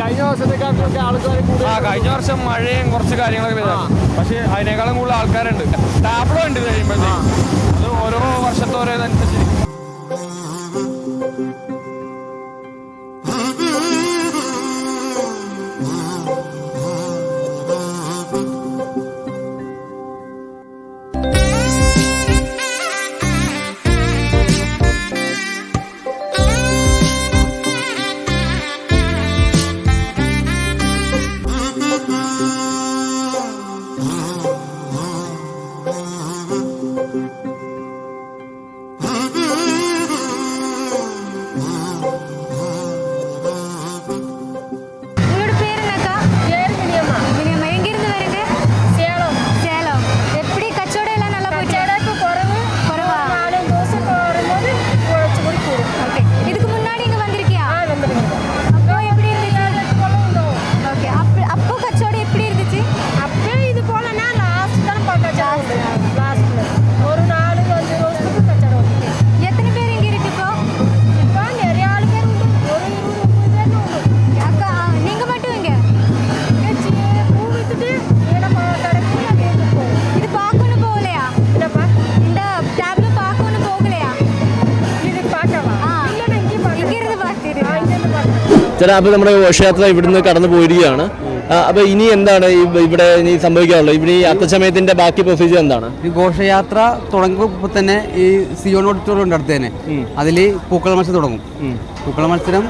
കഴിഞ്ഞ വർഷത്തേക്കാളൊക്കെ ആൾക്കാർ കഴിഞ്ഞ വർഷം മഴയും കുറച്ച് കാര്യങ്ങളൊക്കെ വരുന്നത്, പക്ഷേ അതിനേക്കാളും കൂടുതൽ ആൾക്കാരുണ്ട്. ടാബ്ലോ ഉണ്ട് കഴിയുമ്പോഴത്തേക്ക്, അത് ഓരോ വർഷത്തോരോതനുസരിച്ച്. ചേട്ടാ, അപ്പോൾ നമ്മുടെ ഘോഷയാത്ര ഇവിടുന്ന് കടന്നു പോയിരിക്കുകയാണ്. അപ്പോൾ ഇനി എന്താണ് ഇവിടെ ഇനി സംഭവിക്കാനുള്ളത്? ഇവിടെ ഈ അത്തച്ചമയത്തിന്റെ ബാക്കി പ്രൊസീജിയർ എന്താണ്? ഈ ഘോഷയാത്ര തുടങ്ങുമ്പോൾ തന്നെ ഈ സിയോൺ ഓഡിറ്റോറിയം ഉണ്ട് അടുത്ത് തന്നെ, അതിൽ പൂക്കള മത്സരം തുടങ്ങും. പൂക്കള മത്സരം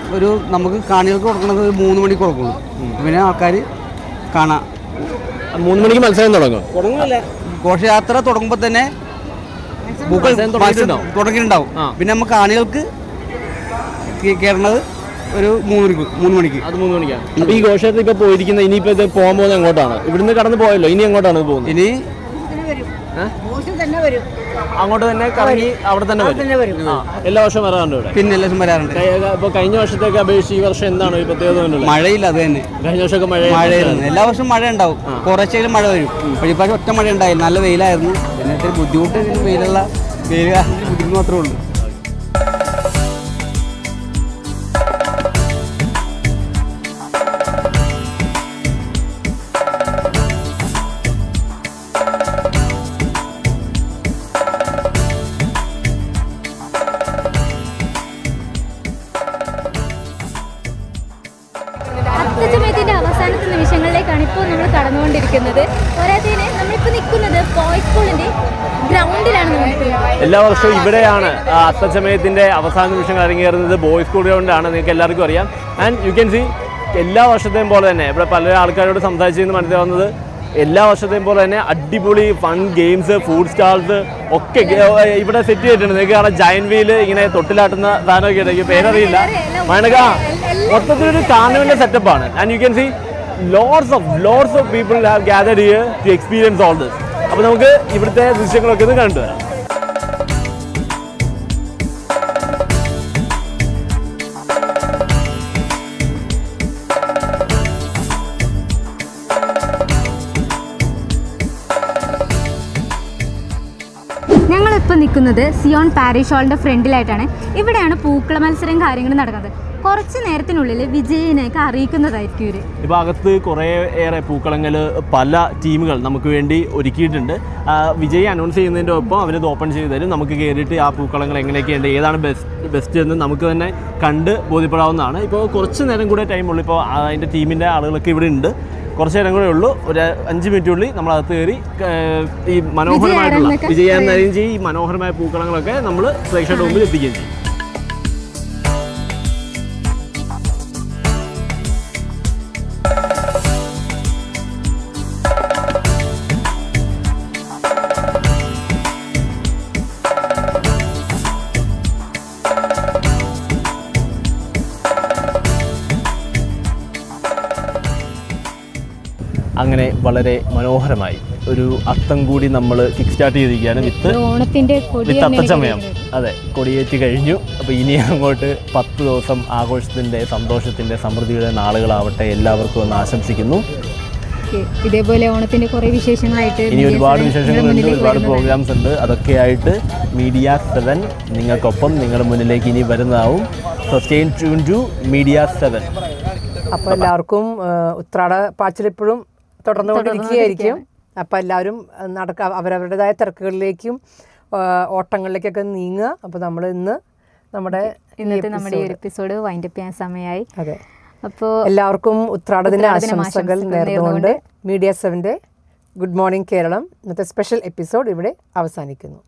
നമുക്ക് കാണികൾക്ക് കൊടുക്കുന്നത് 3 മണിക്ക് കൊടുക്കുള്ളൂ. പിന്നെ ആൾക്കാർ കാണാം. 3 മണിക്ക് മത്സരം തുടങ്ങില്ല. ഘോഷയാത്ര തുടങ്ങുമ്പോൾ തന്നെ പൂക്കൾ തുടങ്ങിയിട്ടുണ്ടാവും. പിന്നെ നമുക്ക് കാണികൾക്ക് കയറുന്നത് ഒരു 3 മണിക്ക്. അത് 3 മണിക്കാണ്. അപ്പോൾ ഈ ഘോഷയാത്ര ഇപ്പോൾ പോയിരിക്കുന്നത്, ഇനിയിപ്പോൾ ഇത് പോകാൻ പോകുന്നത് എങ്ങോട്ടാണ്? ഇവിടുന്ന് കടന്നു പോയല്ലോ, ഇനി എങ്ങോട്ടാണ് പോകുന്നത്? ഇനി അങ്ങോട്ട് തന്നെ കറങ്ങി അവിടെ തന്നെ വരും. എല്ലാ വർഷവും വരാറുണ്ട് ഇവിടെ? പിന്നെ എല്ലാ വർഷം വരാറുണ്ട്. അപ്പോൾ കഴിഞ്ഞ വർഷത്തേക്ക് അപേക്ഷിച്ച് ഈ വർഷം എന്താണ് ഈ പ്രത്യേകത? മഴയില്ല, അത് തന്നെ. കഴിഞ്ഞ വർഷമൊക്കെ മഴയായിരുന്നു. എല്ലാ വർഷവും മഴ ഉണ്ടാവും, കുറച്ചെങ്കിലും മഴ വരും. അപ്പോൾ ഇപ്രാവശ്യം ഒറ്റ മഴ ഉണ്ടായില്ല, നല്ല വെയിലായിരുന്നു. പിന്നെ ഇത്തിരി ബുദ്ധിമുട്ട് വെയിൽ ബുദ്ധിമുട്ട് മാത്രമേ ഉള്ളൂ. അത്തച്ചമയത്തിന്റെ അവസാനത്തെ നിമിഷങ്ങളിലേക്കാണ് ഇപ്പോൾ നമ്മൾ കടന്നുകൊണ്ടിരിക്കുന്നത്. പോരാത്തതിന് നമ്മളിപ്പോൾ നിൽക്കുന്നത് ബോയ്സ് സ്കൂളിന്റെ ഗ്രൗണ്ട് ഫ്രണ്ടിലാണ് നിൽക്കുന്നത്. എല്ലാ വർഷവും ഇവിടെയാണ് അത്തച്ചമയത്തിൻ്റെ അവസാന നിമിഷങ്ങൾ അരങ്ങേറുന്നത്. ബോയ്സ് സ്കൂൾ ഗ്രൗണ്ടാണ്, നിങ്ങൾക്ക് എല്ലാവർക്കും അറിയാം. ആൻഡ് യു ക്യാൻ സി എല്ലാ വർഷത്തെയും പോലെ തന്നെ ഇവിടെ പല ആൾക്കാരോട് സംസാരിച്ചെന്ന് മനസ്സിലാവുന്നത് എല്ലാ വർഷത്തെയും പോലെ തന്നെ അടിപൊളി ഫൺ ഗെയിംസ്, ഫുഡ് സ്റ്റാൾസ് ഒക്കെ ഇവിടെ സെറ്റ് ചെയ്തിട്ടുണ്ട്. നിങ്ങൾക്ക് കാണാം ജയന്റ് വീല് ഇങ്ങനെ തൊട്ടിലാട്ടുന്ന സാധനമൊക്കെ ഉണ്ട്, എനിക്ക് പേരറിയില്ല. മൈനക മൊത്തത്തിലൊരു കാർണിവലിൻ്റെ സെറ്റപ്പാണ്. And you can see lots of people have gathered here to experience all this. അപ്പോൾ നമുക്ക് ഇവിടുത്തെ ദൃശ്യങ്ങളൊക്കെ ഒന്ന് കണ്ടുവരാം. ഞങ്ങളിപ്പോൾ നിൽക്കുന്നത് സിയോൺ പാരിഷ് ഹാളിൻ്റെ ഫ്രണ്ടിലായിട്ടാണ്. ഇവിടെയാണ് പൂക്കള മത്സരം കാര്യങ്ങൾ നടക്കുന്നത്. കുറച്ച് നേരത്തിനുള്ളിൽ വിജയിനെയൊക്കെ അറിയിക്കുന്നതായിരിക്കും ഇവർ. ഇപ്പോൾ അകത്ത് കുറേ ഏറെ പൂക്കളങ്ങൾ പല ടീമുകൾ നമുക്ക് വേണ്ടി ഒരുക്കിയിട്ടുണ്ട്. വിജയി അനൗൺസ് ചെയ്യുന്നതിൻ്റെ ഒപ്പം അവരത് ഓപ്പൺ ചെയ്ത് തരും. നമുക്ക് കയറിയിട്ട് ആ പൂക്കളങ്ങൾ എങ്ങനെയൊക്കെയുണ്ട്, ഏതാണ് ബെസ്റ്റ് എന്ന് നമുക്ക് തന്നെ കണ്ട് ബോധ്യപ്പെടാവുന്നതാണ്. ഇപ്പോൾ കുറച്ച് നേരം കൂടെ ടൈമുള്ളൂ. ഇപ്പോൾ അതിൻ്റെ ടീമിൻ്റെ ആളുകളൊക്കെ ഇവിടെ ഉണ്ട്. കുറച്ച് നേരം കൂടെ ഉള്ളൂ. ഒരു 5 മിനിറ്റുള്ളിൽ നമ്മളകത്ത് കയറി ഈ മനോഹരമായിട്ടുള്ള വിജയം അറേഞ്ച് ഈ മനോഹരമായ പൂക്കളങ്ങളൊക്കെ നമ്മൾ പ്രേക്ഷകരുടെ മുമ്പിൽ എത്തിക്കുകയും ചെയ്യും. അങ്ങനെ വളരെ മനോഹരമായി ഒരു അത്തം കൂടി നമ്മൾ കിക്ക് സ്റ്റാർട്ട് ചെയ്തിരിക്കുകയാണ് വിത്ത് അത്തച്ചമയം. അതെ, കൊടിയേറ്റ് കഴിഞ്ഞു. അപ്പോൾ ഇനി അങ്ങോട്ട് 10 ദിവസം ആഘോഷത്തിൻ്റെ, സന്തോഷത്തിൻ്റെ, സമൃദ്ധിയുടെ നാളുകളാവട്ടെ എല്ലാവർക്കും ഒന്ന് ആശംസിക്കുന്നു. ഇതേപോലെ ഓണത്തിൻ്റെ കുറേ വിശേഷങ്ങളായിട്ട് ഇനി ഒരുപാട് വിശേഷങ്ങളുണ്ട്, ഒരുപാട് പ്രോഗ്രാംസ് ഉണ്ട്. അതൊക്കെയായിട്ട് മീഡിയ 7 നിങ്ങൾക്കൊപ്പം നിങ്ങളുടെ മുന്നിലേക്ക് ഇനി വരുന്നതാവും. So stay tune to media 7. അപ്പോൾ എല്ലാവർക്കും ഉത്രാട പാച്ചിലിപ്പോഴും തുടർന്നുകൊണ്ടിരിക്കുകയായിരിക്കും. അപ്പോൾ എല്ലാവരും അവരവരുടേതായ തിരക്കുകളിലേക്കും ഓട്ടങ്ങളിലേക്കൊക്കെ നീങ്ങുക. അപ്പോൾ നമ്മൾ ഇന്നത്തെ നമ്മുടെ ഈ എപ്പിസോഡ് വൈൻഡപ്പ് ചെയ്യാൻ സമയമായി. അതെ, അപ്പോൾ എല്ലാവർക്കും ഉത്രാടദിന ആശംസകൾ നേർന്നുകൊണ്ട് മീഡിയ 7ൻ്റെ ഗുഡ് മോർണിംഗ് കേരളം ഇന്നത്തെ സ്പെഷ്യൽ എപ്പിസോഡ് ഇവിടെ അവസാനിക്കുന്നു.